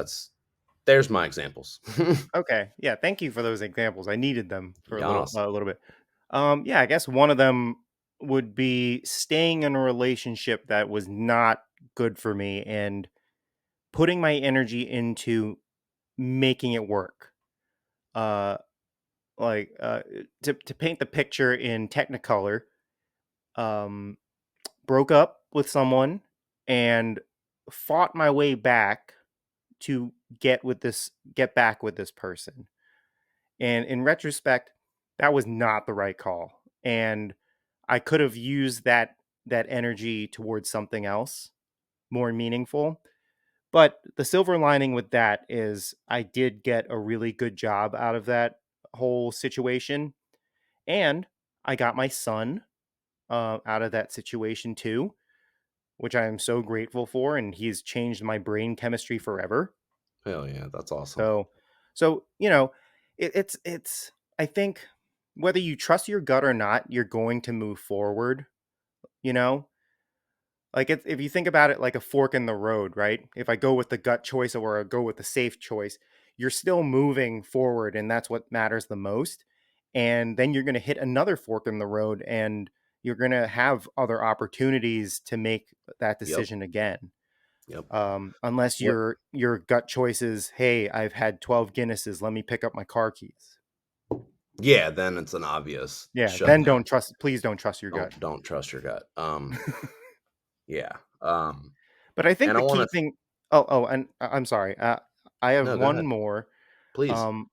There's my examples. Okay. Yeah, thank you for those examples. I needed them for Yas. a little bit. Yeah, I guess one of them would be staying in a relationship that was not good for me and putting my energy into making it work. Uh like to paint the picture in Technicolor, um broke up with someone and fought my way back to get back with this person. And in retrospect, that was not the right call. And I could have used that energy towards something else. more meaningful. But the silver lining with that is I did get a really good job out of that whole situation, and I got my son out of that situation too, which I am so grateful for, and he's changed my brain chemistry forever. Hell yeah, that's awesome. So, so it's. I think whether you trust your gut or not, you're going to move forward. You know, like if you think about it like a fork in the road, right? If I go with the gut choice or I go with the safe choice, you're still moving forward, and that's what matters the most. And then you're going to hit another fork in the road, and you're going to have other opportunities to make that Yep. decision again. Yep. Unless What? your gut choice is, hey, I've had 12 Guinnesses, let me pick up my car keys. Yeah, then it's an obvious Yeah, then shutdown. please don't trust your gut. Don't trust your gut. Yeah. But I think And I the want key to. thing, and I'm sorry, I have No, go one ahead, more, please. um,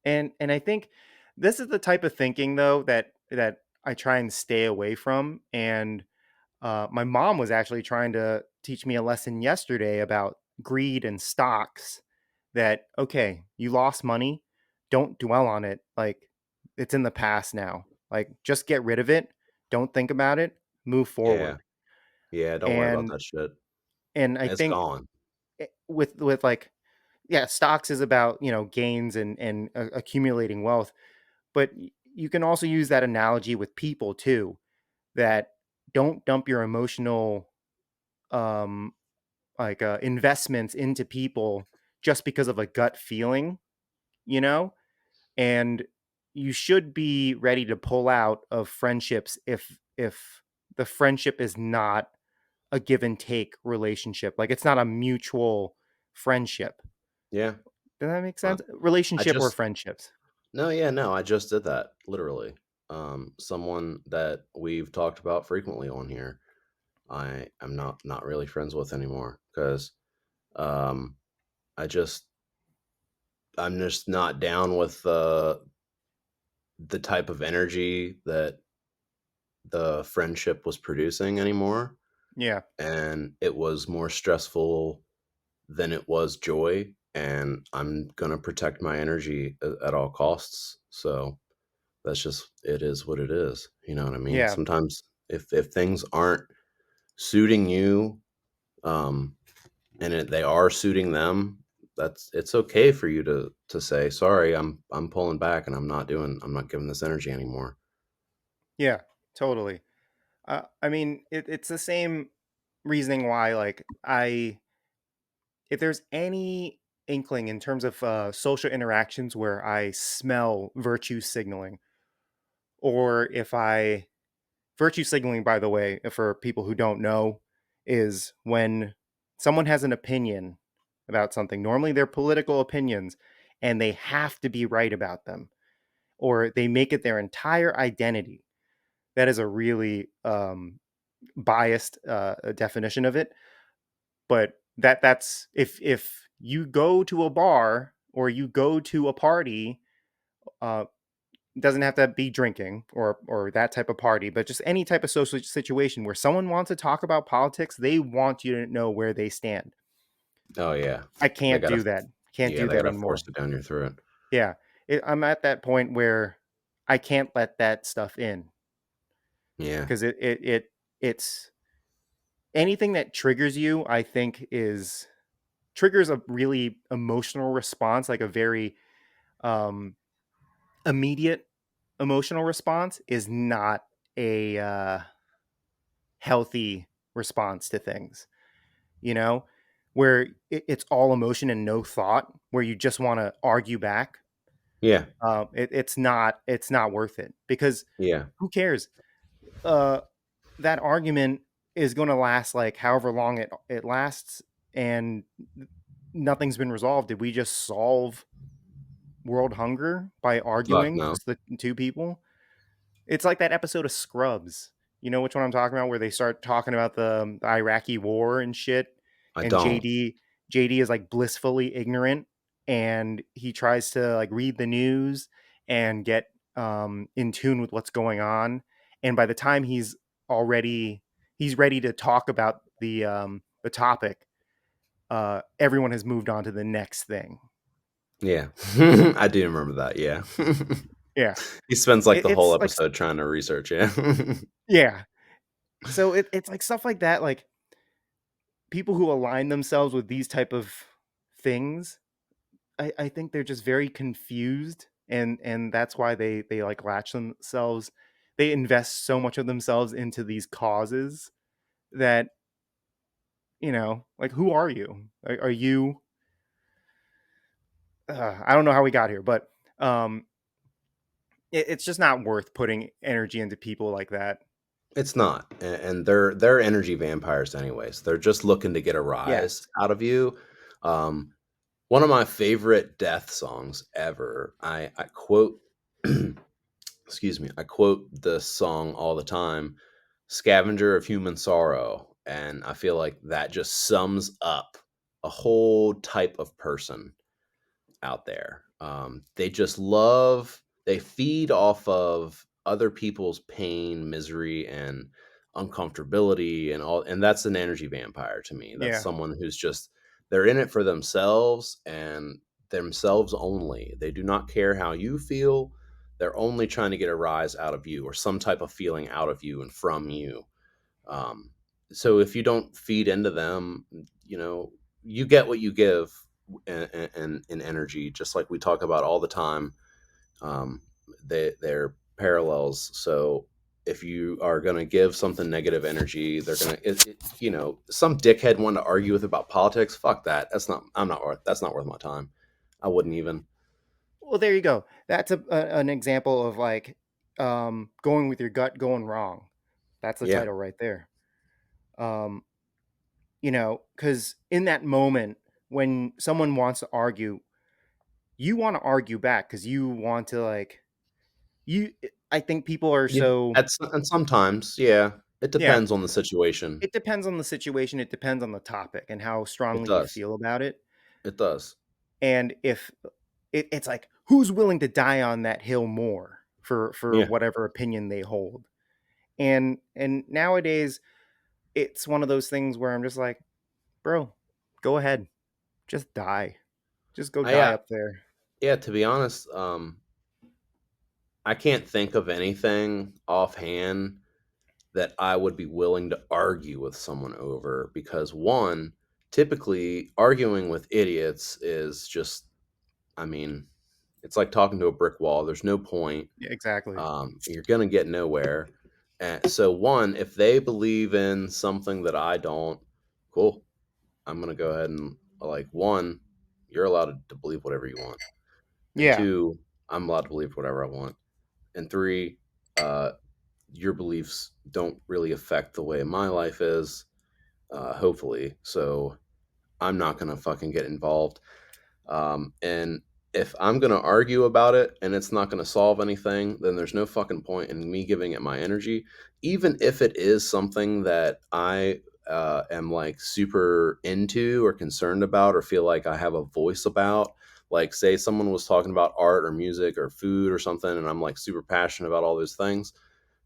and I think this is the type of thinking though that I try and stay away from. And my mom was actually trying to teach me a lesson yesterday about greed and stocks. That okay, you lost money, don't dwell on it. Like it's in the past now. Like just get rid of it. Don't think about it. Move Yeah. forward. Yeah. Don't worry about And that shit. I It's think gone. with like yeah, stocks is about gains and accumulating wealth, but you can also use that analogy with people too. That don't dump your emotional um investments into people just because of a gut feeling, you know, and you should be ready to pull out of friendships if the friendship is not a give and take relationship, like it's not a mutual friendship. Yeah. Does that make Uh, sense? I Relationship or just friendships? no, yeah, no, I just did that literally. Someone that we've talked about frequently on here, I am not really friends with anymore because um, I just I'm just not down with the type of energy that the friendship was producing anymore, Yeah, and it was more stressful than it was joy. And I'm gonna protect my energy at all costs. So that's just it is what it is. You know what I mean? yeah, Sometimes if things aren't suiting you, um, and they are suiting them, it's okay for you to say sorry. I'm pulling back, and I'm not giving this energy anymore. yeah, totally. I mean, it's the same reasoning why, like, if there's any inkling in terms of social interactions where I smell virtue signaling, or if I virtue signaling, by the way, for people who don't know, is when someone has an opinion about something. Normally, they're political opinions, and they have to be right about them, or they make it their entire identity. That is a really biased definition of it. But that's if you go to a bar or you go to a party, uh, doesn't have to be drinking or that type of party, but just any type of social situation where someone wants to talk about politics, they want you to know where they stand. Oh yeah, I they can't gotta do that. Can't yeah do they that gotta anymore. force it down your throat. Yeah, I'm at that point where I can't let that stuff in Yeah, because it's anything that triggers you. I think is triggers a really emotional response, like a very um, immediate emotional response, is not a healthy response to things, you know, where it's all emotion and no thought, where you just want to argue back. yeah, It's not worth it because yeah. who cares? Uh, that argument is going to last like however long it lasts, and nothing's been resolved. Did we just solve world hunger by Fuck arguing, no, just the two people? It's like that episode of Scrubs. You know which one I'm talking about, where they start talking about the Iraqi war and shit, I and don't. JD is like blissfully ignorant, and he tries to like read the news and get in tune with what's going on, and by the time already he's ready to talk about the topic, everyone has moved on to the next thing. Yeah. I do remember that. Yeah. Yeah, He spends like the whole it's like episode trying to research. Yeah. yeah. So it's like stuff like that. Like people who align themselves with these type of things, I think they're just very confused, and that's why they like latch themselves. They invest so much of themselves into these causes that, like, who are you? Are you? I don't know how we got here, but um, it's just not worth putting energy into people like that. It's not, and they're energy vampires anyways. They're just looking to get a rise Yes. out of you. Um, One of my favorite death songs ever. I quote, excuse me, I quote this song all the time, "Scavenger of Human Sorrow," and I feel like that just sums up a whole type of person out there. They just love, they feed off of other people's pain, misery, and uncomfortability, and all. And that's an energy vampire to me. That's Yeah. someone who's just, they're in it for themselves and themselves only. They do not care how you feel. They're only trying to get a rise out of you or some type of feeling out of you and from you. Um, so if you don't feed into them, you know, you get what you give in energy, just like we talk about all the time. Um, they're parallels. So if you are going to give something negative energy, they're going to, some dickhead wanting to argue with about politics. Fuck that. That's not worth my time. I wouldn't even. Well, there you go. That's an example of like going with your gut going wrong. That's the Yeah. title right there. Um, because in that moment when someone wants to argue, you want to argue back because you want to like you. I think people are so And sometimes, yeah, it yeah. depends on the situation. It depends on the situation. It depends on the topic and how It strongly you does. feel about it. It does. And if it's like who's willing to die on that hill more for Yeah. whatever opinion they hold. And nowadays it's one of those things where I'm just like, bro, go ahead, just die, just go die Yeah. up there. Yeah, to be honest, I can't think of anything offhand that I would be willing to argue with someone over because one, typically arguing with idiots is just, I mean, it's like talking to a brick wall. There's no point. Yeah, exactly. You're going to get nowhere. And so, one, if they believe in something that I don't, cool. I'm going to go ahead and, like, one, you're allowed to believe whatever you want. And Yeah. two, I'm allowed to believe whatever I want. And three, uh, your beliefs don't really affect the way my life is, hopefully. So I'm not going to fucking get involved. And if I'm going to argue about it and it's not going to solve anything, then there's no fucking point in me giving it my energy. Even if it is something that I am like super into or concerned about or feel like I have a voice about. Like, say someone was talking about art or music or food or something, and I'm like super passionate about all those things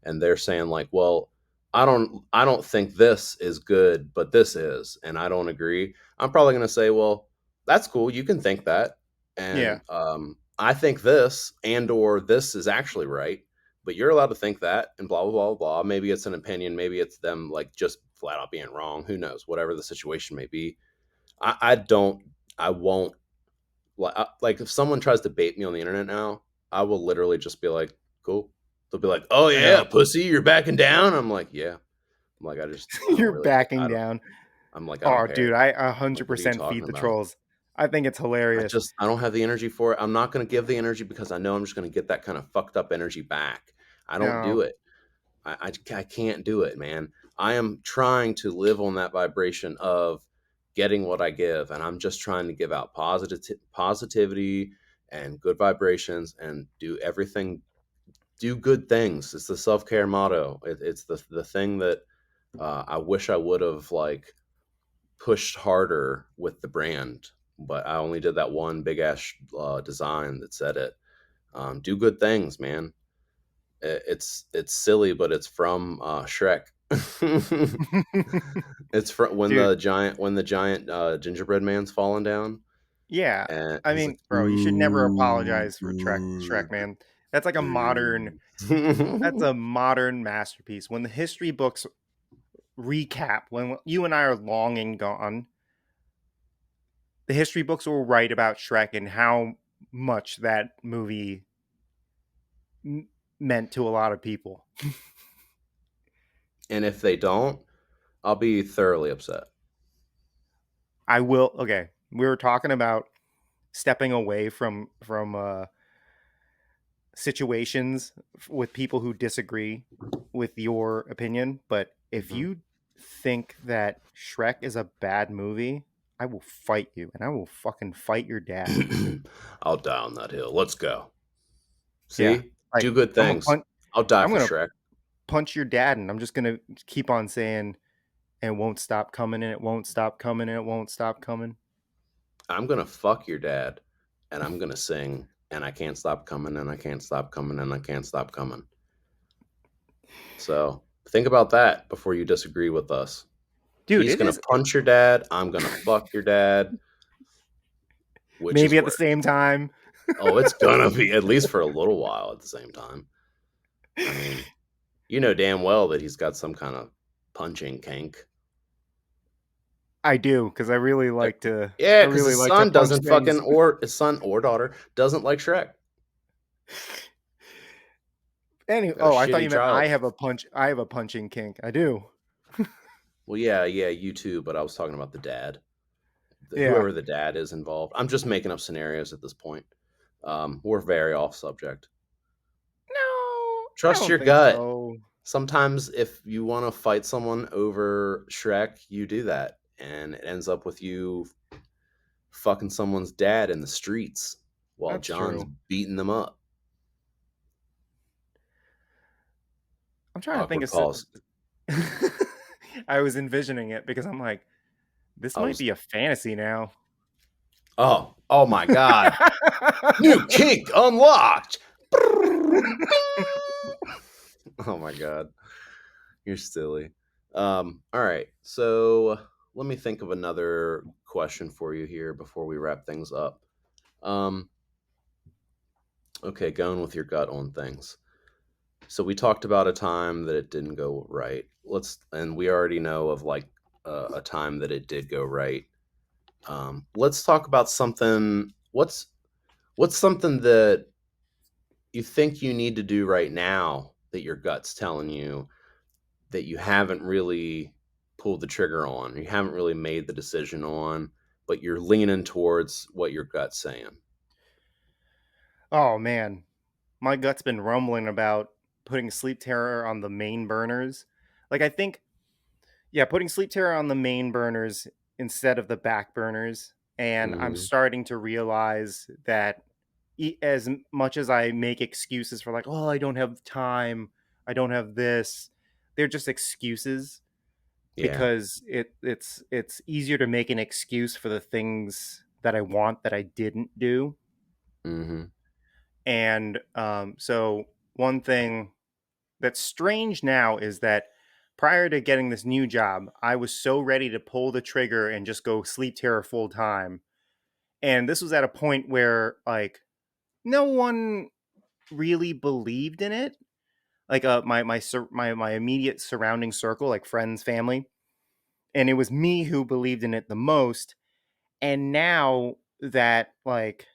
and they're saying like, well, I don't think this is good, but this is, and I don't agree. I'm probably going to say, well, that's cool, you can think that, Yeah. and I think this and or this is actually right, but you're allowed to think that, and blah blah blah blah. Maybe it's an opinion, maybe it's them like just flat out being wrong, who knows, whatever the situation may be. I don't, I won't, like if someone tries to bait me on the internet now, I will literally just be like, cool. They'll be like, oh I yeah, know. pussy, you're backing down. I'm like, yeah. I'm like, I don't You're really, backing I don't. down. I'm like, I don't Oh, care. dude, I I'm like, what are you 100% talking feed the about? trolls. I think it's hilarious. I don't have the energy for it. I'm not going to give the energy because I know I'm just going to get that kind of fucked up energy back. I don't do No. it. I can't do it, man. I am trying to live on that vibration of getting what I give, and I'm just trying to give out positivity and good vibrations, and do everything, do good things. It's the self care motto. It's the thing that I wish I would have like pushed harder with the brand, but I only did that one big ass design that said it. Do good things, man. It's silly, but it's from Shrek. It's from Dude, when the giant gingerbread man's falling down, yeah. and I he's like, mean, bro, you should never "Ooh, apologize for Shrek, good, man. That's like a modern. That's good." a modern masterpiece. When the history books recap, when you and I are long and gone, the history books will write about Shrek and how much that movie m- meant to a lot of people. And if they don't, I'll be thoroughly upset. I will. Okay, we were talking about stepping away from situations with people who disagree with your opinion, but if Mhm. you think that Shrek is a bad movie, I will fight you and I will fucking fight your dad. I'll die on that hill. Let's go. Yeah. See? Like Do good things. I'll die I'm for gonna Shrek. punch your dad and I'm just gonna keep on saying it won't stop coming and it won't stop coming and it won't stop coming. I'm gonna fuck your dad, and I'm gonna sing, and I can't stop coming, and I can't stop coming, and I can't stop coming. So think about that before you disagree with us. Dude, He's it gonna is punch your dad. I'm gonna fuck your dad. Which is maybe at the worse? same time. Oh, it's gonna be at least for a little while at the same time. I mean, you know damn well that he's got some kind of punching kink. I do because Uh, Yeah, I because really his like to son punch doesn't fucking, things. or his son or daughter doesn't like Shrek. Got a Oh, I thought shitty you meant child. I have a punching kink. I do. Well, yeah, you too, but I was talking about the dad. Yeah. Whoever the dad is involved. I'm just making up scenarios at this point. We're very off subject. No, I Trust don't your think gut. so. Sometimes, if you want to fight someone over Shrek, you do that, and it ends up with you fucking someone's dad in the streets while That's John's true. beating them up. I'm trying to think Awkward of pause. I was envisioning it because I'm like, this I might was. be a fantasy now. Oh my god! New kink unlocked. Oh my god, you're silly. All right, so let me think of another question for you here before we wrap things up. Um, okay, going with your gut on things. So we talked about a time that it didn't go right. And we already know of like a time that it did go right. Let's talk about something. What's something that you think you need to do right now that your gut's telling you that you haven't really pulled the trigger on, you haven't really made the decision on, but you're leaning towards what your gut's saying? Oh man, my gut's been rumbling about putting sleep terror on the main burners. Like I think, yeah, putting sleep terror on the main burners instead of the back burners. And I'm Hmm. starting to realize that as much as I make excuses for like, oh, I don't have time, I don't have this, they're just excuses Yeah. because it's easier to make an excuse for the things that I want that I didn't do. Hmm. And so one thing that's strange now is that prior to getting this new job, I was so ready to pull the trigger and just go sleep terror full time. And this was at a point where like no one really believed in it. Like my immediate surrounding circle, like friends, family, and it was me who believed in it the most. And now that like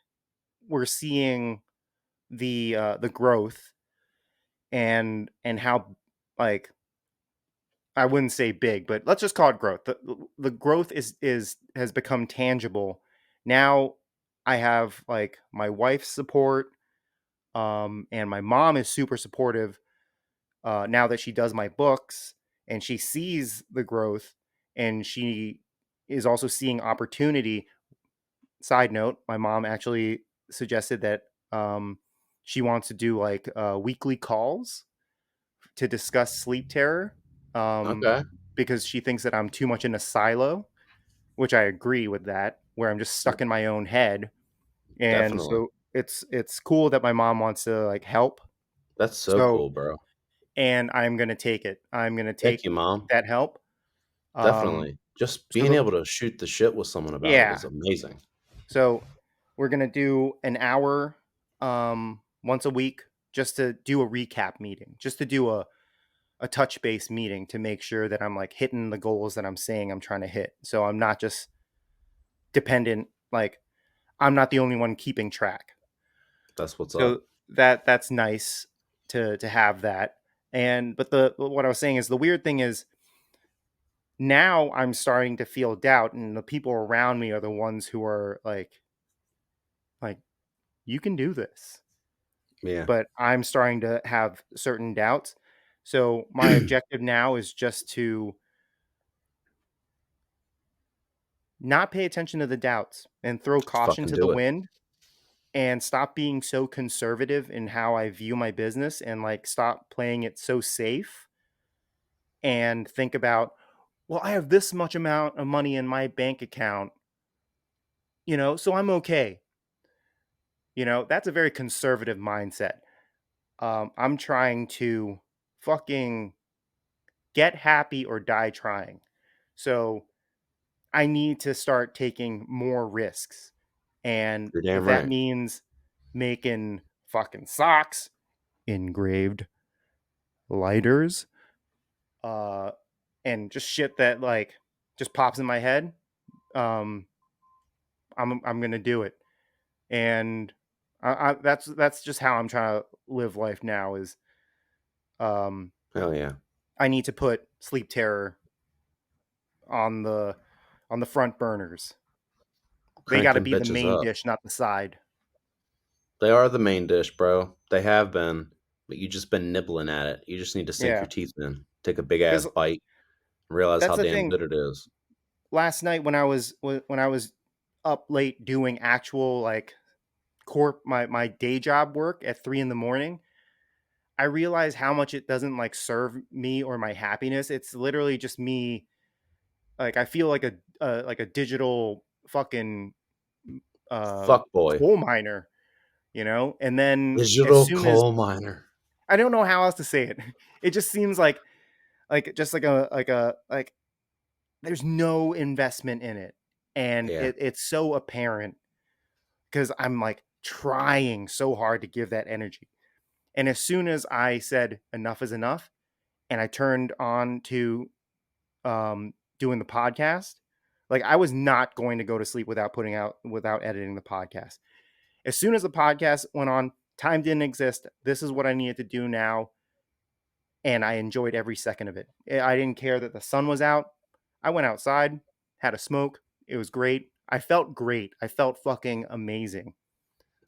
we're seeing the growth and how like I wouldn't say big, but let's just call it growth. The growth is has become tangible. Now I have like my wife's support, and my mom is super supportive. Now that she does my books and she sees the growth, and she is also seeing opportunity. Side note: my mom actually suggested that she wants to do like weekly calls to discuss sleep terror, um, Okay. because she thinks that I'm too much in a silo, which I agree with that, where I'm just stuck in my own head. And Definitely. so it's cool that my mom wants to like help. That's so So, cool, bro. and I'm going to take it. I'm going to Thank take you, Mom. that help. Definitely. Just So being able to shoot the shit with someone about it yeah. is amazing. So we're going to do an hour once a week just to do a recap meeting, just to do a touch base meeting to make sure that I'm like hitting the goals that I'm saying I'm trying to hit. So I'm not just dependent, like I'm not the only one keeping track. That's what's So up. that's nice to have that. And but the what I was saying is the weird thing is now I'm starting to feel doubt, and the people around me are the ones who are like you can do this. Yeah. But I'm starting to have certain doubts. So my objective now is just to not pay attention to the doubts and throw Just caution fucking to the do it. wind and stop being so conservative in how I view my business and like stop playing it so safe and think about, well, I have this much amount of money in my bank account, so I'm okay. That's a very conservative mindset. I'm trying to fucking get happy or die trying. So I need to start taking more risks. And You're damn if that right. means making fucking socks, engraved lighters, uh, and just shit that like just pops in my head, um, I'm gonna do it. And that's just how I'm trying to live life now. Is um, Hell yeah. I need to put sleep terror on the front burners. They Crank got to them be the bitches main up. dish, not the side. They are the main dish, bro. They have been, but you just been nibbling at it. You just need to sink Yeah, your teeth in, take a big ass because bite, and realize that's how the damn thing. good it is. Last night when I was up late doing actual like my day job work at 3 in the morning, I realized how much it doesn't like serve me or my happiness. It's literally just me. Like I feel like a digital fucking uh Fuck boy. coal miner, And then as Digital soon as coal miner. I don't know how else to say it, it just seems like just like there's no investment in it, and Yeah. it's so apparent because I'm like trying so hard to give that energy. And as soon as I said enough is enough, and I turned on to doing the podcast, like I was not going to go to sleep without editing the podcast. As soon as the podcast went on, time didn't exist. This is what I needed to do now, and I enjoyed every second of it. I didn't care that the sun was out. I went outside, had a smoke. It was great. I felt great. I felt fucking amazing.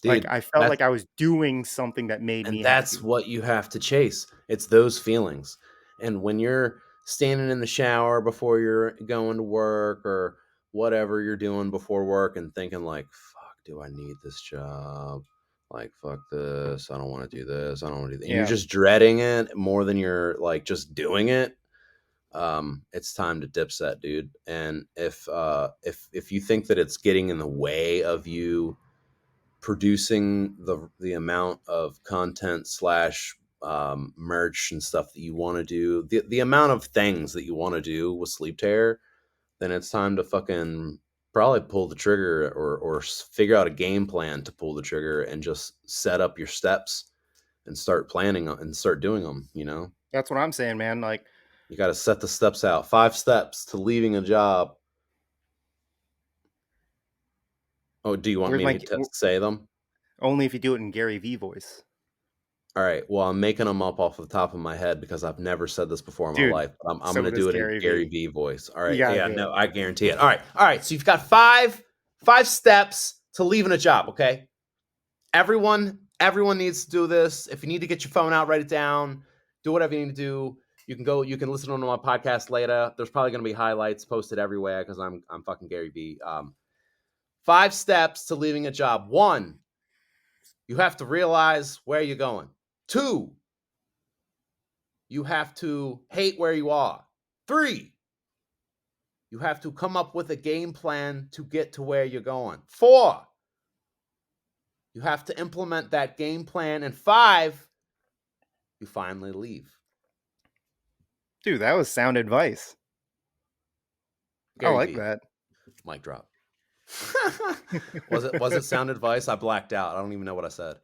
Like Dude, I felt that's like I was doing something that made and me that's happy. what you have to chase. It's those feelings. And when you're standing in the shower before you're going to work or whatever you're doing before work and thinking like, fuck, do I need this job? Like, fuck this. I don't want to do this. I don't want to do that. And you're Yeah, just dreading it more than you're like just doing it. It's time to dip set, dude. And if you think that it's getting in the way of you producing the amount of content slash merch and stuff that you want to do, the amount of things that you want to do with Sleep Terror, then it's time to fucking probably pull the trigger or figure out a game plan to pull the trigger and just set up your steps and start planning and start doing them. that's what I'm saying, man. Like, You got to set the steps out. 5 steps to leaving a job. Oh, do you want where's me my to say them? only if you do it in Gary V voice, All right. Well, I'm making them up off the top of my head because I've never said this before in my dude? life. But I'm going So to does do it in Gary Gary V. V voice. All You right. gotta Yeah. do No, it. I guarantee it. All right. All right. So you've got five steps to leaving a job. Okay. Everyone needs to do this. If you need to get your phone out, write it down. Do whatever you need to do. You can go. You can listen to my podcast later. There's probably going to be highlights posted everywhere because I'm fucking Gary V. 5 steps to leaving a job. 1, you have to realize where you're going. 2, you have to hate where you are. 3, you have to come up with a game plan to get to where you're going. 4, you have to implement that game plan. And 5, You finally leave. Dude, that was sound advice. I Gary like V. that. Mic drop. Was it sound advice? I blacked out. I don't even know what I said.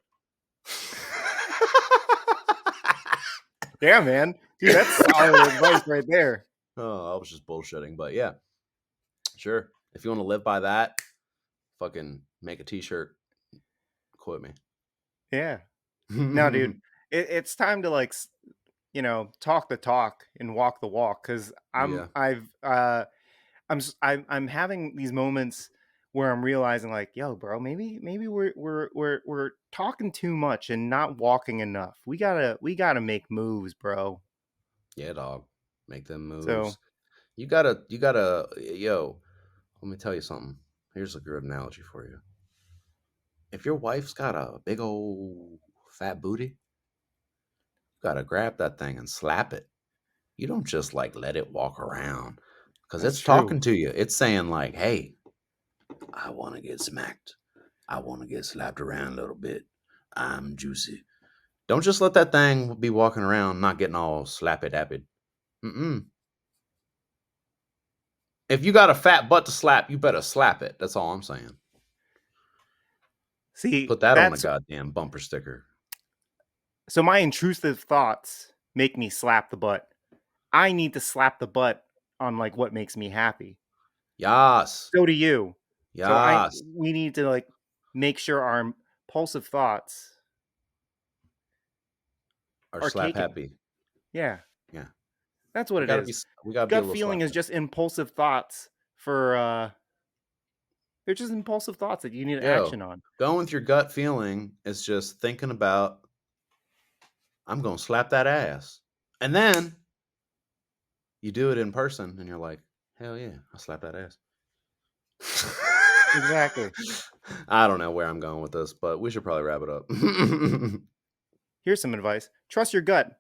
Yeah, man. Dude, that's solid advice right there. Oh, I was just bullshitting, but yeah, sure. If you want to live by that, fucking make a t-shirt. Quote me. Yeah. No, dude, it's time to like, talk the talk and walk the walk. Because Yeah. I'm having these moments where I'm realizing like, yo, bro, maybe we're talking too much and not walking enough. We gotta make moves, bro. Yeah, dog. Make them So moves. Yo, let me tell you something. Here's a good analogy for you. If your wife's got a big old fat booty, you gotta grab that thing and slap it. You don't just like let it walk around because that's it's true. talking to you. It's saying, like, hey, I want to get smacked. I want to get slapped around a little bit. I'm juicy. Don't just let that thing be walking around not getting all slappy dappy. Mm-mm. If you got a fat butt to slap, you better slap it. That's all I'm saying. See, Put that on a that's goddamn bumper sticker. so my intrusive thoughts make me slap the butt. I need to slap the butt on like what makes me happy. Yas. So do you. So Yas. we need to like make sure our impulsive thoughts Or are slap taken. happy. Yeah, Yeah. that's what We it gotta be is. we gotta be a Gut little feeling slap is happy. just impulsive thoughts for they're just impulsive thoughts that you need Yo, action on. going with your gut feeling is just thinking about I'm gonna slap that ass. And then you do it in person and you're like, hell yeah, I'll slap that ass. Exactly. I don't know where I'm going with this, but we should probably wrap it up. Here's some advice. Trust your gut.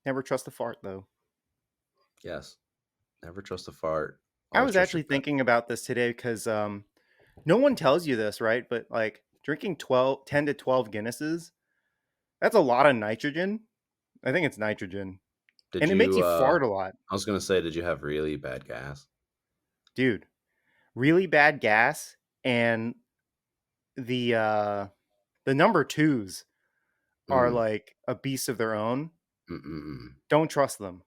Never trust a fart though. Yes. Never trust a fart. I Always was trust your actually gut. thinking about this today because no one tells you this, right? But like drinking 10 to 12 Guinnesses, that's a lot of nitrogen. I think it's nitrogen. Did And it makes you you fart a lot. I was gonna say, did you have really bad gas? Dude, really bad gas and the uh the number twos are Mm. like a beast of their own. Mm-mm-mm. Don't trust them.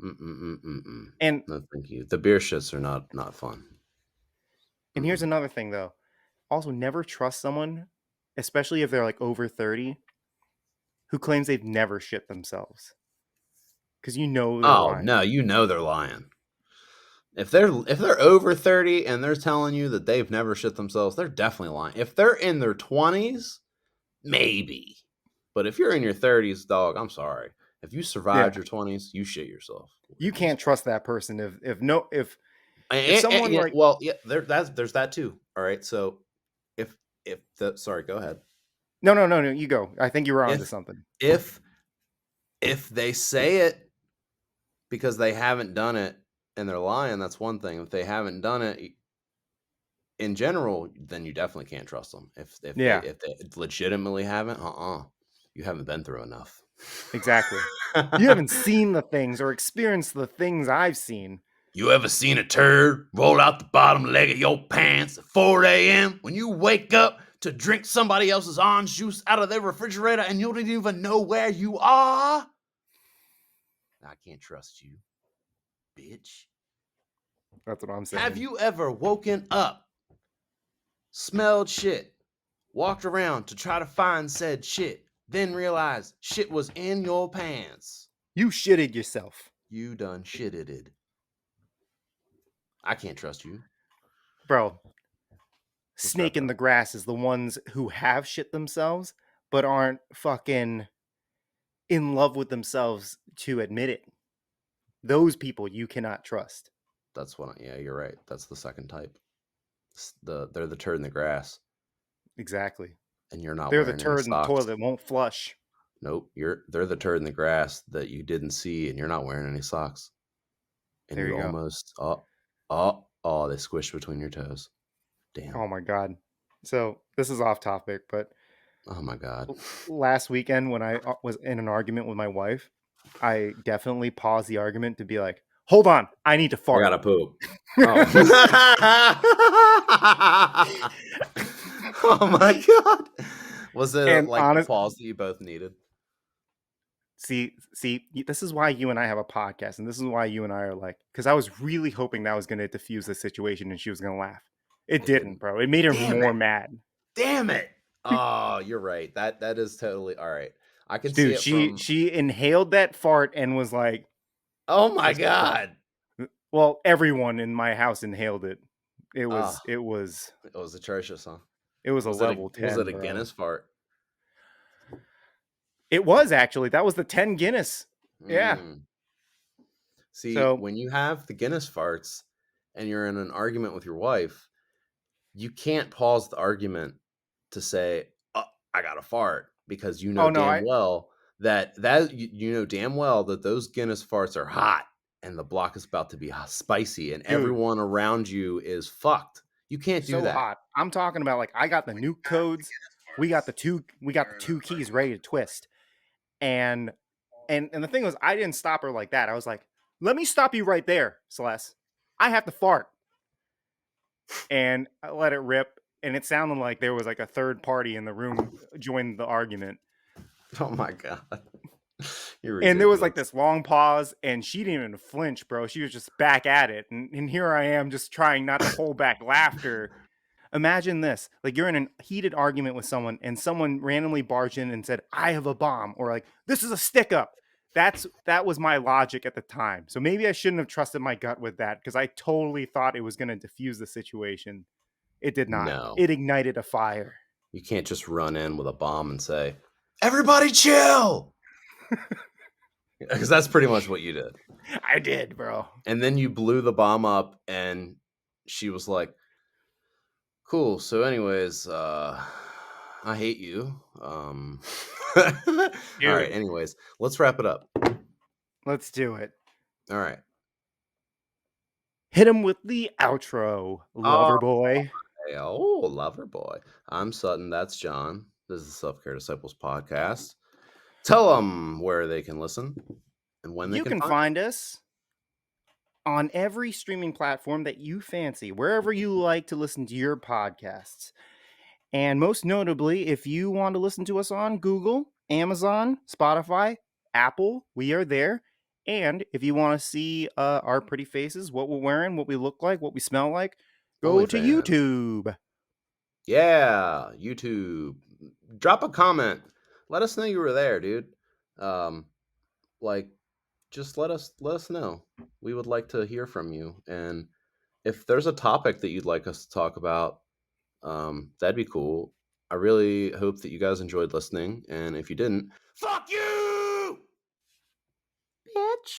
Mm-mm-mm-mm. And No, thank you. The beer shits are not fun. here's Mm-mm. another thing though. Also never trust someone, especially if they're like over 30, who claims they've never shit themselves. Cuz you know they're Oh lying. no, you know they're lying. If they're over 30 and they're telling you that they've never shit themselves, they're definitely lying. If they're in their 20s, maybe. But if you're in your 30s, dog, I'm sorry. If you survived Yeah. your 20s, you shit yourself. What You can I can't say? trust that person if someone Yeah, like well, yeah, there's that too. All right, so if sorry, go ahead. no, you go. I think you were onto If something. if if they say it because they haven't done it and they're lying, that's one thing. If they haven't done it in general, then you definitely can't trust them. Yeah, If they legitimately haven't, you haven't been through enough. exactly. You haven't seen the things or experienced the things I've seen. You ever seen a turd roll out the bottom leg of your pants at 4 a.m. when you wake up to drink somebody else's orange juice out of their refrigerator and you don't even know where you are? I can't trust you, bitch. That's what I'm Have saying. you ever woken up, smelled shit, walked around to try to find said shit, then realized shit was in your pants? You shitted yourself. You done shitted it. I can't trust you. Bro, Let's wrap snake it in up. the grass is the ones who have shit themselves but aren't fucking in love with themselves to admit it. Those people you cannot trust. Yeah, you're right. That's the second type. They're the turd in the grass, Exactly. and you're not They're the wearing any turd in the socks. toilet that won't flush. Nope, they're the turd in the grass that you didn't see, and you're not wearing any socks, and There you you go. almost they squished between your toes. Damn. Oh my god. So this is off topic, but Oh my god. Last weekend when I was in an argument with my wife, I definitely paused the argument to be like, hold on, I need to I fart. gotta poop. Oh. Oh my god. Was it And like the honest, pause that you both needed? see, this is why you and I have a podcast, and this is why you and I are like, because I was really hoping that was going to diffuse the situation and she was going to laugh. It It didn't, didn't. bro. It made her Damn more it. mad. Damn it. Oh, you're right. That is totally all right. I can see Dude, it she from. she inhaled that fart and was like, Oh my just god. well, everyone in my house inhaled it. It Oh, was it was it was atrocious, huh? it was a level Was it 10, a bro. Guinness fart? It was actually. That was the 10 Guinness. Yeah. Mm. See, So, when you have the Guinness farts and you're in an argument with your wife, you can't pause the argument to say, "Oh, I got a fart," because you know oh no, damn well that you know damn well that those Guinness farts are hot and the block is about to be spicy and dude, everyone around you is fucked. You can't do so that. hot. I'm talking about like I got the nuke codes. We got the two keys ready to twist. And and the thing was I didn't stop her like that. I was like, "Let me stop you right there, Celeste. I have to fart." And I let it rip and it sounded like there was like a third party in the room joined the argument. Oh my god. You're And there was like ridiculous. this long pause, and she didn't even flinch, bro. She was just back at it. And here I am just trying not to hold back laughter. Imagine this, like you're in a heated argument with someone, and someone randomly barged in and said, I have a bomb, or like, this is a stick up. That was my logic at the time. So maybe I shouldn't have trusted my gut with that because I totally thought it was going to diffuse the situation. It did not. No. It ignited a fire. You can't just run in with a bomb and say, "Everybody chill." Because that's pretty much what you did. I did, bro. And then you blew the bomb up and she was like, "Cool. So anyways, I hate you." All right, Dude, anyways, let's wrap it up. let's do it. All right. Hit him with the outro, Oh, lover boy. lover boy. I'm Sutton, that's John. This is the Self-Care Disciples podcast. Tell them where they can listen and when they You can can find find us on every streaming platform that you fancy, wherever you like to listen to your podcasts. And most notably, if you want to listen to us on Google, Amazon, Spotify, Apple, we are there. And if you want to see our pretty faces, what we're wearing, what we look like, what we smell like, go to OnlyFans. YouTube. Yeah, YouTube. Drop a comment. Let us know you were there, dude. Um, like, just let us know. We would like to hear from you, and if there's a topic that you'd like us to talk about, that'd be cool. I really hope that you guys enjoyed listening, and if you didn't, fuck you, bitch.